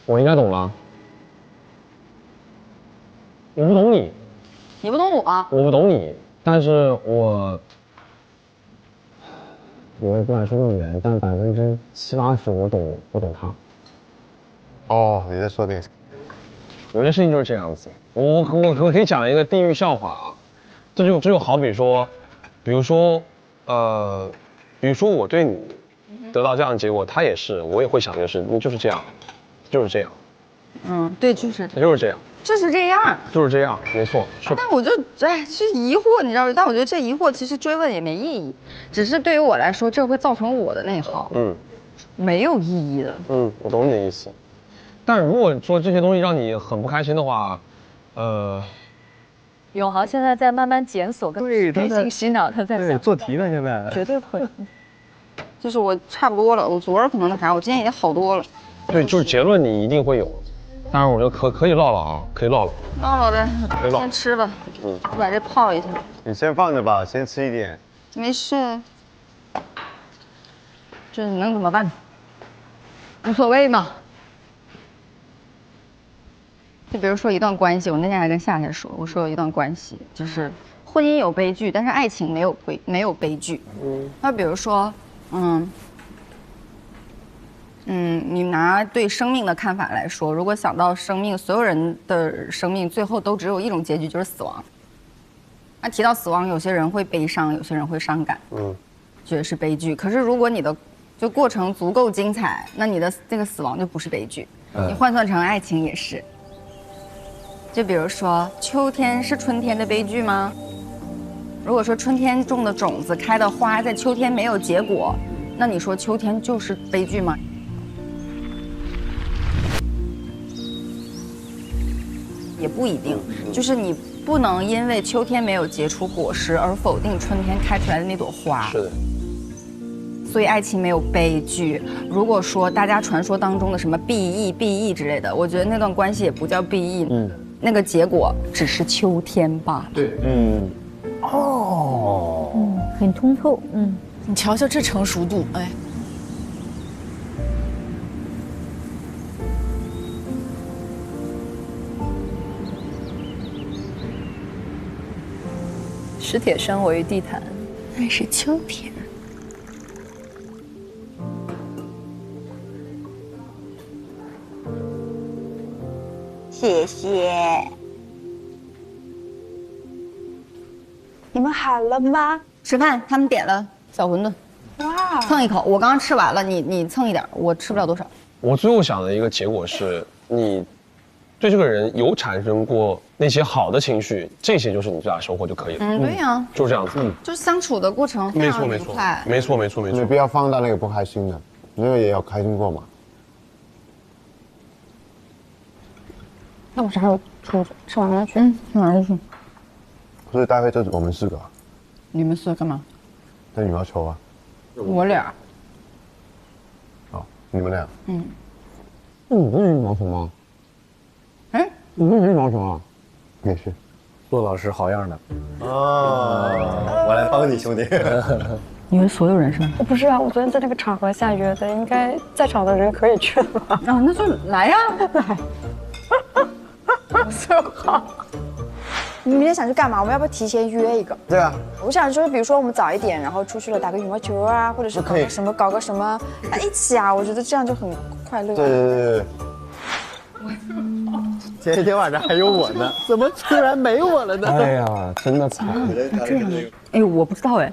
我应该懂了。我不懂你。你不懂我？我不懂你，但是我也不敢说那么远，但70%、80%我懂他。你在说那个？有些事情就是这样子。我可以讲一个地狱笑话啊，这就好比说，比如说我对你得到这样的结果，他也是，我也会想就是这样，就是这样。对，就是这样。就是这样，就是这样，没错。是。但我就是疑惑，你知道吗？但我觉得这疑惑其实追问也没意义，只是对于我来说，这会造成我的内耗。没有意义的。我懂你的意思。但如果说这些东西让你很不开心的话，永豪现在在慢慢检索跟开心洗脑，他在对做题呢，现在绝对会。就是我差不多了，我昨儿可能还，我今天也好多了。对，就是结论你一定会有。当然，我觉得可以唠唠啊，可以唠唠。唠唠呗，可以唠。先吃吧。我把这泡一下。你先放着吧，先吃一点。没事。这能怎么办？无所谓嘛。就比如说一段关系，我那天还跟夏夏说，我说有一段关系就是婚姻有悲剧，但是爱情没有悲剧。那比如说，你拿对生命的看法来说，如果想到生命，所有人的生命最后都只有一种结局，就是死亡。那提到死亡，有些人会悲伤，有些人会伤感，觉得是悲剧。可是如果你的就过程足够精彩，那你的这个死亡就不是悲剧。你换算成爱情也是。就比如说，秋天是春天的悲剧吗？如果说春天种的种子开的花在秋天没有结果，那你说秋天就是悲剧吗？也不一定，就是你不能因为秋天没有结出果实而否定春天开出来的那朵花。是的。所以爱情没有悲剧。如果说大家传说当中的什么 BE 之类的，我觉得那段关系也不叫 BE，那个结果只是秋天罢了。对，很通透，你瞧瞧这成熟度，哎。史铁生为地毯，那是秋天。谢谢。你们好了吗？吃饭，他们点了小馄饨。哇！蹭一口，我刚刚吃完了，你蹭一点，我吃不了多少。我最后想的一个结果是，你对这个人有产生过那些好的情绪，这些就是你最大的收获就可以了。对呀，就是这样子。就是相处的过程非常愉快。没错。没必要放大那个不开心的，因为也要开心过嘛。那我啥时候出去？吃完了去。吃完了去。所以待会就我们4个。你们4个干嘛？打羽毛球啊。我俩。哦，你们俩。那你不是羽毛球吗？哎，你不是羽毛球啊？也是。骆老师好样的。我来帮你，兄弟。你们所有人是吗？不是啊，我昨天在那个场合下约的，应该在场的人可以去了吧？那就来呀，来。好。你明天想去干嘛？我们要不要提前约一个？对啊。我想就是，比如说我们早一点，然后出去了打个羽毛球啊，或者是搞个什么，一起啊，我觉得这样就很快乐。对。前一天晚上还有我呢，怎么突然没我了呢？哎呀，真的惨。这样。哎，我不知道哎，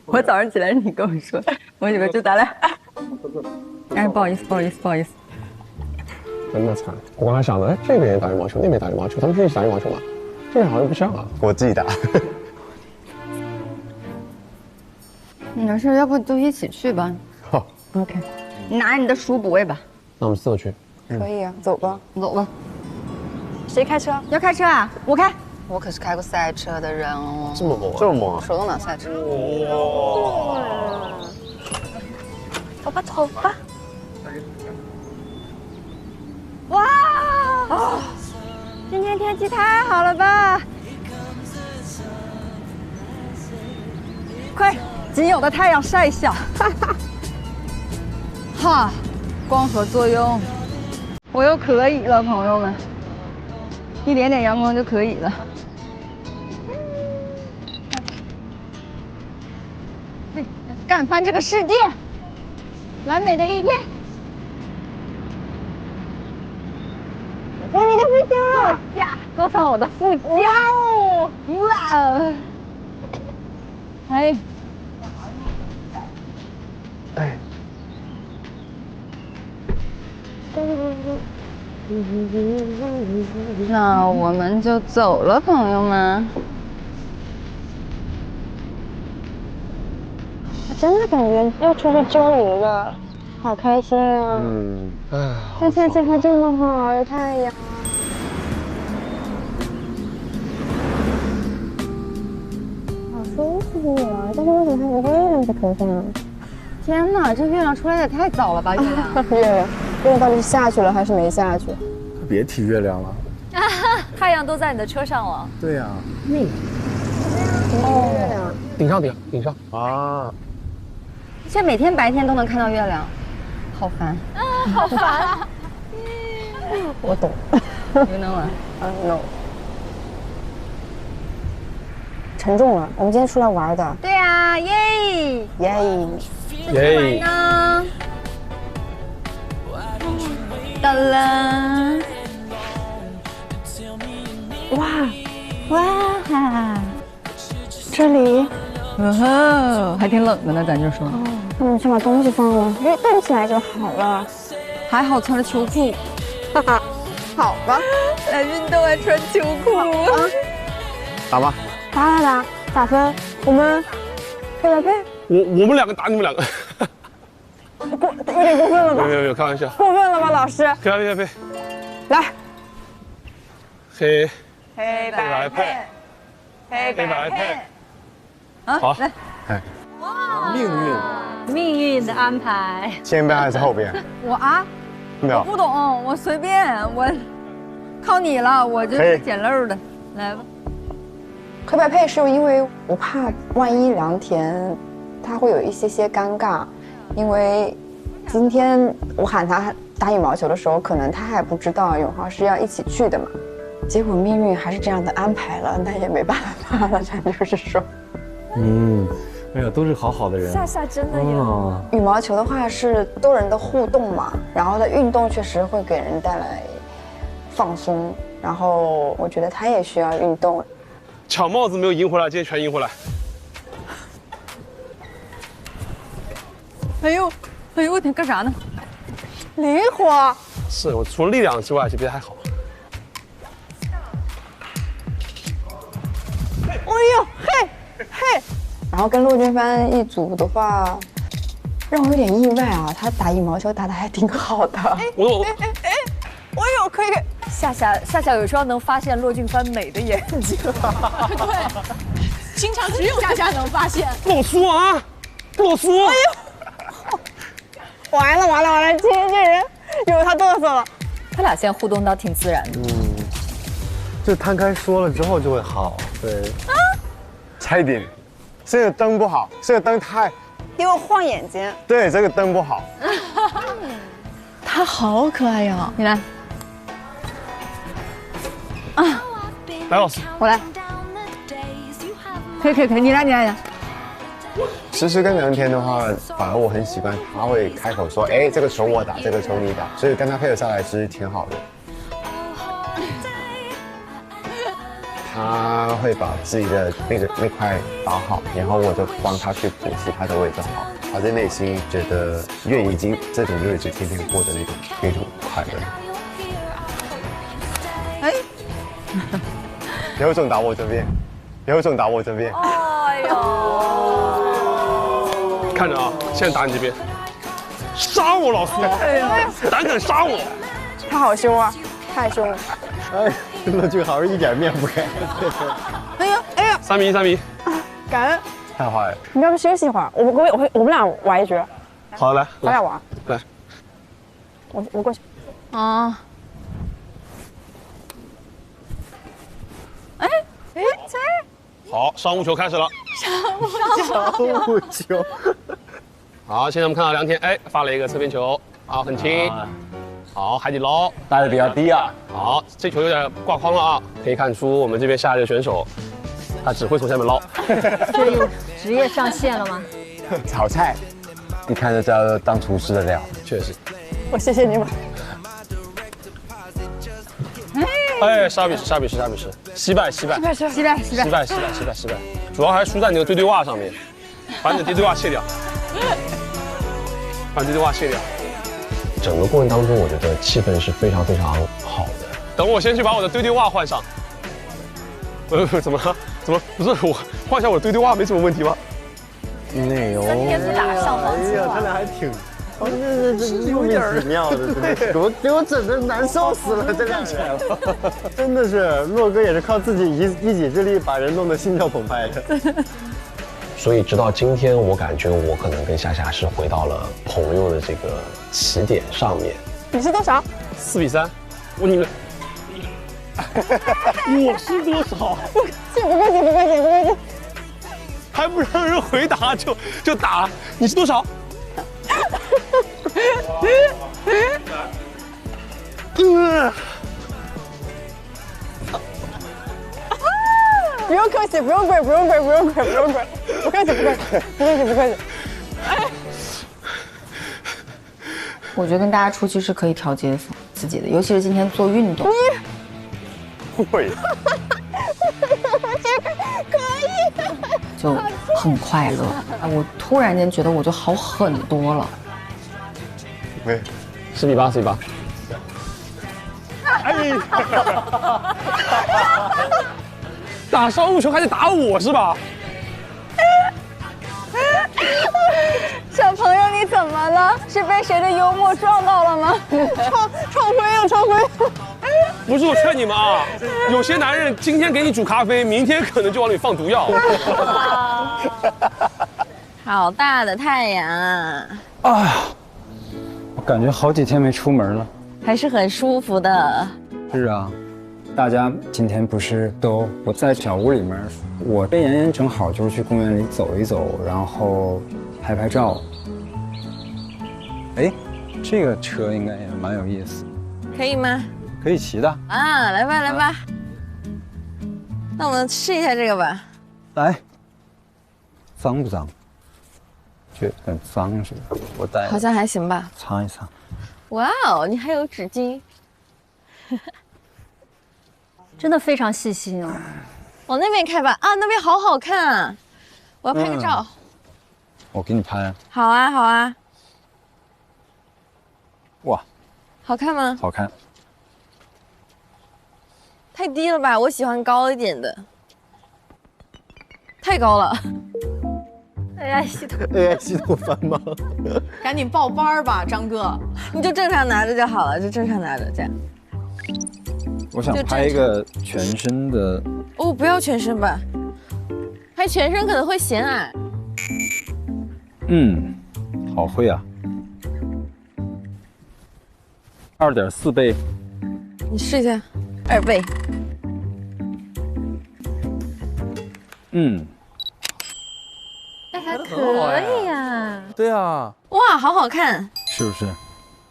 我早上起来你跟我说，我以为就咱俩。哎，不好意思。真的惨。我刚才想的，哎，这边也打羽毛球，那边打羽毛球，他们是一起打羽毛球吗？这样好像不像啊。我自己打。没事，要不就一起去吧。好。OK。你拿你的书补位吧。那我们4个去。可以啊，走吧。谁开车？要开车啊？我开。我可是开过赛车的人哦。这么猛啊！这么猛啊！手动挡赛车。走吧。哇！今天天气太好了吧！快，仅有的太阳晒一下。哈，光合作用，我又可以了，朋友们，一点点阳光就可以了。干翻这个世界，完美的一天。你的腹肌，多操我的腹肌！哇！哎，那我们就走了，朋友们。我真的感觉要出去郊游了，好开心啊！这天气还这么好，有太阳。好舒服啊！但是为什么还有月亮在头上？天哪，这月亮出来的也太早了吧！月亮到底是下去了还是没下去？别提月亮了。太阳都在你的车上了。对呀。月亮。顶上啊！现在每天白天都能看到月亮，好烦。好烦。我懂。没能玩。no。沉重了，我们今天出来玩的。对啊，耶耶耶！呢？到了。哇，这里，还挺冷的呢，咱就说。那我们先把东西放了，运动起来就好了。还好穿了秋裤，哈哈，好吧，来运动还穿秋裤。打吧。打分，我们配来配。我们两个打你们两个。有点过分了吧？没有，开玩笑。过分了吧，老师？配。来，黑白配，黑白配。好，来。命运的安排。前边还是后边？没有。我不懂，我随便，我靠你了，我就是捡漏的。来吧。黑白配是因为我怕万一良田他会有一些尴尬，因为今天我喊他打羽毛球的时候，可能他还不知道永浩是要一起去的嘛，结果命运还是这样的安排了，那也没办法了，咱就是说，没有，都是好的人。夏真的有。羽毛球的话是多人的互动嘛，然后的运动确实会给人带来放松，然后我觉得他也需要运动。抢帽子没有赢回来，今天全赢回来。哎呦，我天，干啥呢？灵活。是我除了力量之外，就别的还好。哎呦，嘿。然后跟骆军帆一组的话，让我有点意外啊，他打羽毛球打得还挺好的。哎呦，可以。夏夏有时候能发现骆俊帆美的眼睛，对，经常只有夏夏能发现。洛苏啊，洛苏！哎呦，完了，今天这人有他嘚瑟了。他俩现在互动倒挺自然的。就摊开说了之后就会好。对。差一点，这个灯不好，这个灯太……给我晃眼睛。对，这个灯不好。他好可爱呀！你来。来，老师，我来。可以，你来。诗诗跟梁天的话，反而我很习惯他会开口说，哎，这个球我打，这个球你打，所以跟他配合下来其实挺好的。他会把自己的那块打好，然后我就帮他去补其他的位置好。他在内心觉得愿意经这种日子天天过的那种快乐。哎，有种打我这边，有种打我这边。哎呦，看着啊，现在打你这边，杀我老苏！胆敢杀我！他好凶啊，太凶了。哎，骆俊豪是一点面不给。哎呀！3比1，感恩。太坏了。你要不休息一会儿？我们俩玩一局。好，来，咱俩玩。来。我过去。啊。哎，好，商务球开始了。商务球。好，现在我们看到梁天，哎，发了一个侧边球，啊，很轻。好，海底捞打得比较低啊。好，这球有点挂筐了啊，可以看出我们这边下一个选手，他只会从下面捞。这有职业上线了吗？炒菜，一看就知道当厨师的料。确实。我谢谢你们。哎，杀比试，惜败，主要还输在你的对袜上面，把你的对袜卸掉，整个过程当中，我觉得气氛是非常好的。等我先去把我的对袜换上。怎么不是我换下我的对袜没什么问题吗？内容。3天不打上房期了。他俩还挺。这有点奇妙的，真的是给我整的难受死了，这两天，真的是洛哥也是靠自己一己之力把人弄得心跳澎湃的。所以直到今天，我感觉我可能跟夏夏是回到了朋友的这个起点上面。你是多少？4比3，你们，我是多少？不客气，还不让人回答就打，你是多少？客气，不用跪，不用跪，不用跪，不用跪，不客气，不客气，不客气，不客气。我觉得跟大家出去是可以调节自己的，尤其是今天做运动。会。可以。就很快乐。我突然间觉得我就好很多了。对，4比8，4比8。哎，打商务球还得打我是吧？小朋友，你怎么了？是被谁的幽默撞到了吗？创辉了，创辉！不是我劝你们啊，有些男人今天给你煮咖啡，明天可能就往里放毒药。好大的太阳啊！哎呀，我感觉好几天没出门了。还是很舒服的。是啊，大家今天不是都我在小屋里面，我跟妍妍正好就是去公园里走一走，然后拍拍照。哎，这个车应该也蛮有意思，可以吗？可以骑的啊，来吧来吧，那我们试一下这个吧。来，脏不脏？觉得很脏是吧？我带。好像还行吧。擦一擦。哇哦，你还有纸巾，真的非常细心哦。往那边开吧，啊，那边好好看啊，我要拍个照。我给你拍。好啊，好啊。哇，好看吗？好看。太低了吧，我喜欢高一点的。太高了。AI 系统 ，AI 系统翻吗？赶紧报班吧，张哥，你就正常拿着就好了，就正常拿着这样。我想拍一个全身的。哦，不要全身吧，拍全身可能会显矮。嗯，好会啊。2.4倍。你试一下，2倍。嗯。还可以呀。对啊。哇，好好看。是不是？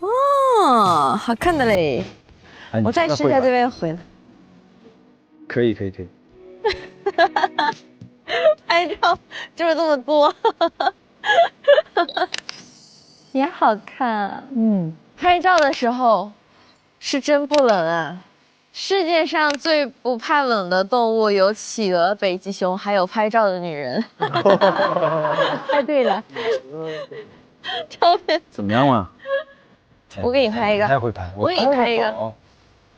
哦，好看的嘞。我再试一下这边回来。可以可以可以。拍照就是这么多。也好看啊。拍照的时候是真不冷啊。世界上最不怕冷的动物有企鹅、北极熊，还有拍照的女人。猜对了。照片怎么样嘛？我给你拍一个。太会拍，我给你拍一个。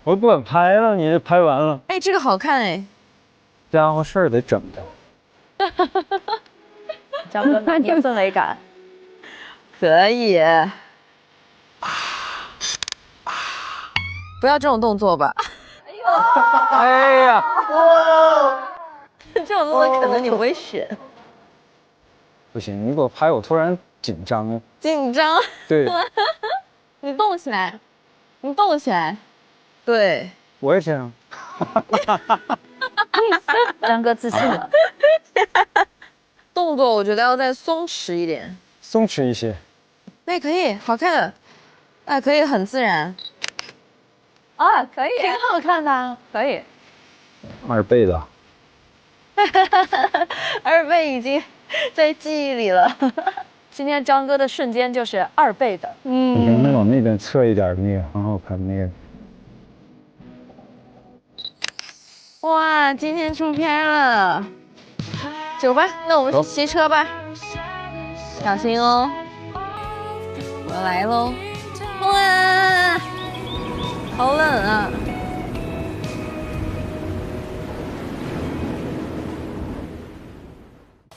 我不敢拍了，你拍完了。哎，这个好看哎。家伙事儿得整的。张哥拿捏氛围感。可以。不要这种动作吧。哎呀！这种动作可能你不会选。不行，你给我拍，我突然紧张。紧张。对。你动起来，你动起来。对。我也这样。张哥自信了。动作我觉得要再松弛一点。松弛一些。那可以，好看的。哎，可以很自然。啊，可以，挺好看的，可以。 2倍的。2倍已经在记忆里了。今天张哥的瞬间就是2倍的。你能不能往那边侧一点？那个很好看，那个。哇，今天出片了。走吧，那我们去骑车吧。小心哦。我来喽。哇，好冷啊。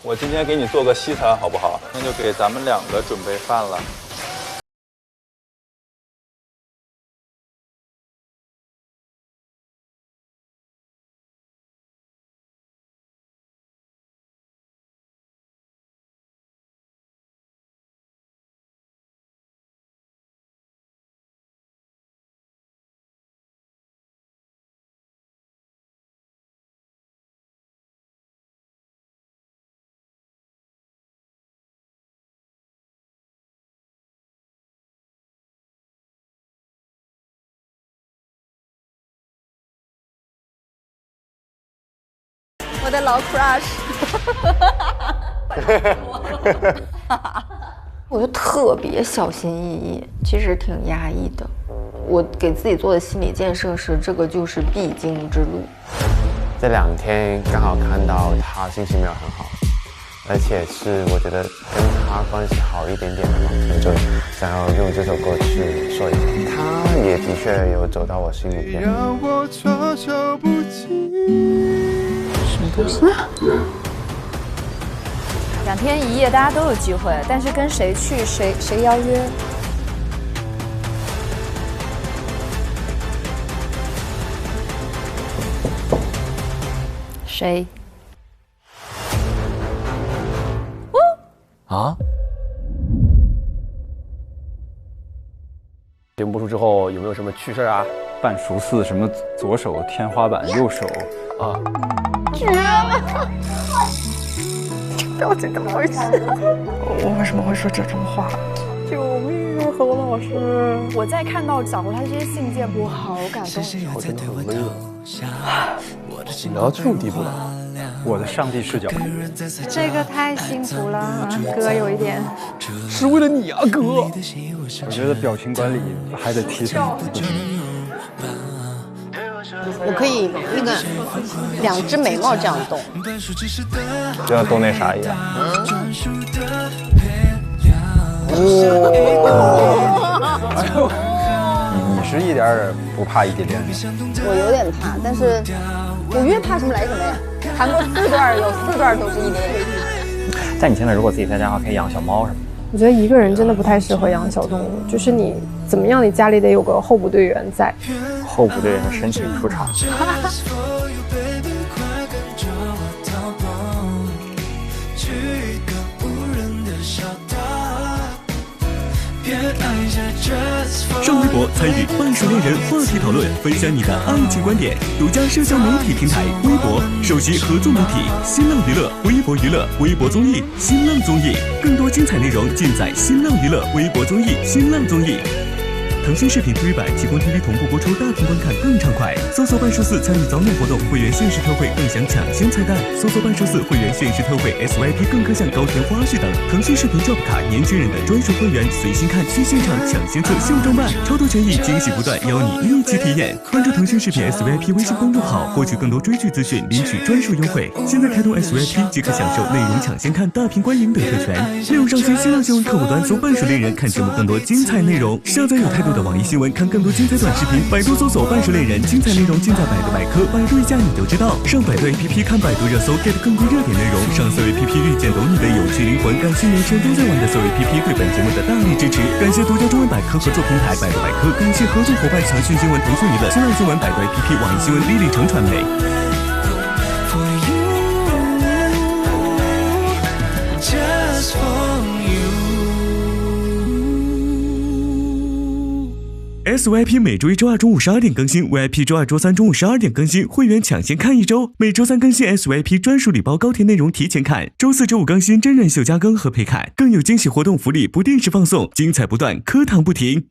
我今天给你做个西餐好不好？那就给咱们2个准备饭了。我的老 crush。我就特别小心翼翼，其实挺压抑的。我给自己做的心理建设是，这个就是必经之路。这2天刚好看到他心情没有很好，而且是我觉得跟他关系好一点点的嘛，所以就想要用这首歌去说一下。他也的确有走到我心里边。让我措手不及。什么东西？2天1夜，大家都有机会，但是跟谁去，谁邀约？谁？啊？节目播出之后有没有什么趣事啊？半熟似什么左手天花板，右手啊，绝了！表情怎么回事？我为什么会说这种话？救命啊，何老师！我在看到小胡他这些信件，我好感动。我真的很温柔。聊到这种地步了，我的上帝视角。这个太幸福了，哥有一点。是为了你啊，哥！我觉得表情管理还得提升。我可以那个2只眉毛这样动，就像动那啥一样。你是一点不怕异地恋的？我有点怕，但是我越怕什么来什么呀。谈过4段，有4段都是异地恋。在你现在如果自己在家的话，可以养小猫什么的。我觉得一个人真的不太适合养小动物，就是你怎么样，你家里得有个候补队员在。候补队员申请出场。上微博参与半熟恋人话题讨论，分享你的爱情观点。独家社交媒体平台微博，首席合作媒体新浪娱乐、微博娱乐、微博综艺、新浪综艺，更多精彩内容尽在新浪娱乐、微博综艺、新浪综艺。腾讯视频 TV 版提供 TV 同步播出，大屏观看更畅快。搜索半熟4参与早鸟活动，会员限时特惠更享抢先菜单。搜索半熟4会员限时特惠 SYP 更各项高甜花絮等。腾讯视频 Job 卡年轻人的专属会员，随心看去现场抢先测秀装扮，超多权益惊喜不断，邀你一起体验。关注腾讯视频 SYP 微信公众号，获取更多追剧资讯，领取专属优惠。现在开通 SYP 即可享受内容抢先看、大屏观影等特权。内容上线新浪新闻客户端，搜半熟恋人看节目更多精彩内容。下载有态度的网易新闻，看更多精彩短视频。百度搜索半熟恋人，精彩内容尽在百度百科，百度一下你就知道。上百度 APP 看百度热搜 ，get 更多热点内容。上搜 APP 遇见懂你的有趣灵魂。感谢年轻人都在玩的搜 APP 对本节目的大力支持。感谢独家中文百科合作平台百度百科，感谢合作伙伴腾讯新闻、腾讯娱乐、新浪新闻、百度 APP、网易新闻、立立成传媒。SYP 每周1、周2中午12点更新 ，VIP 周2、周3中午12点更新，会员抢先看1周。每周3更新 SYP 专属礼包高甜内容提前看，周4、周5更新真人秀加更和陪看，更有惊喜活动福利不定时放送，精彩不断，课堂不停。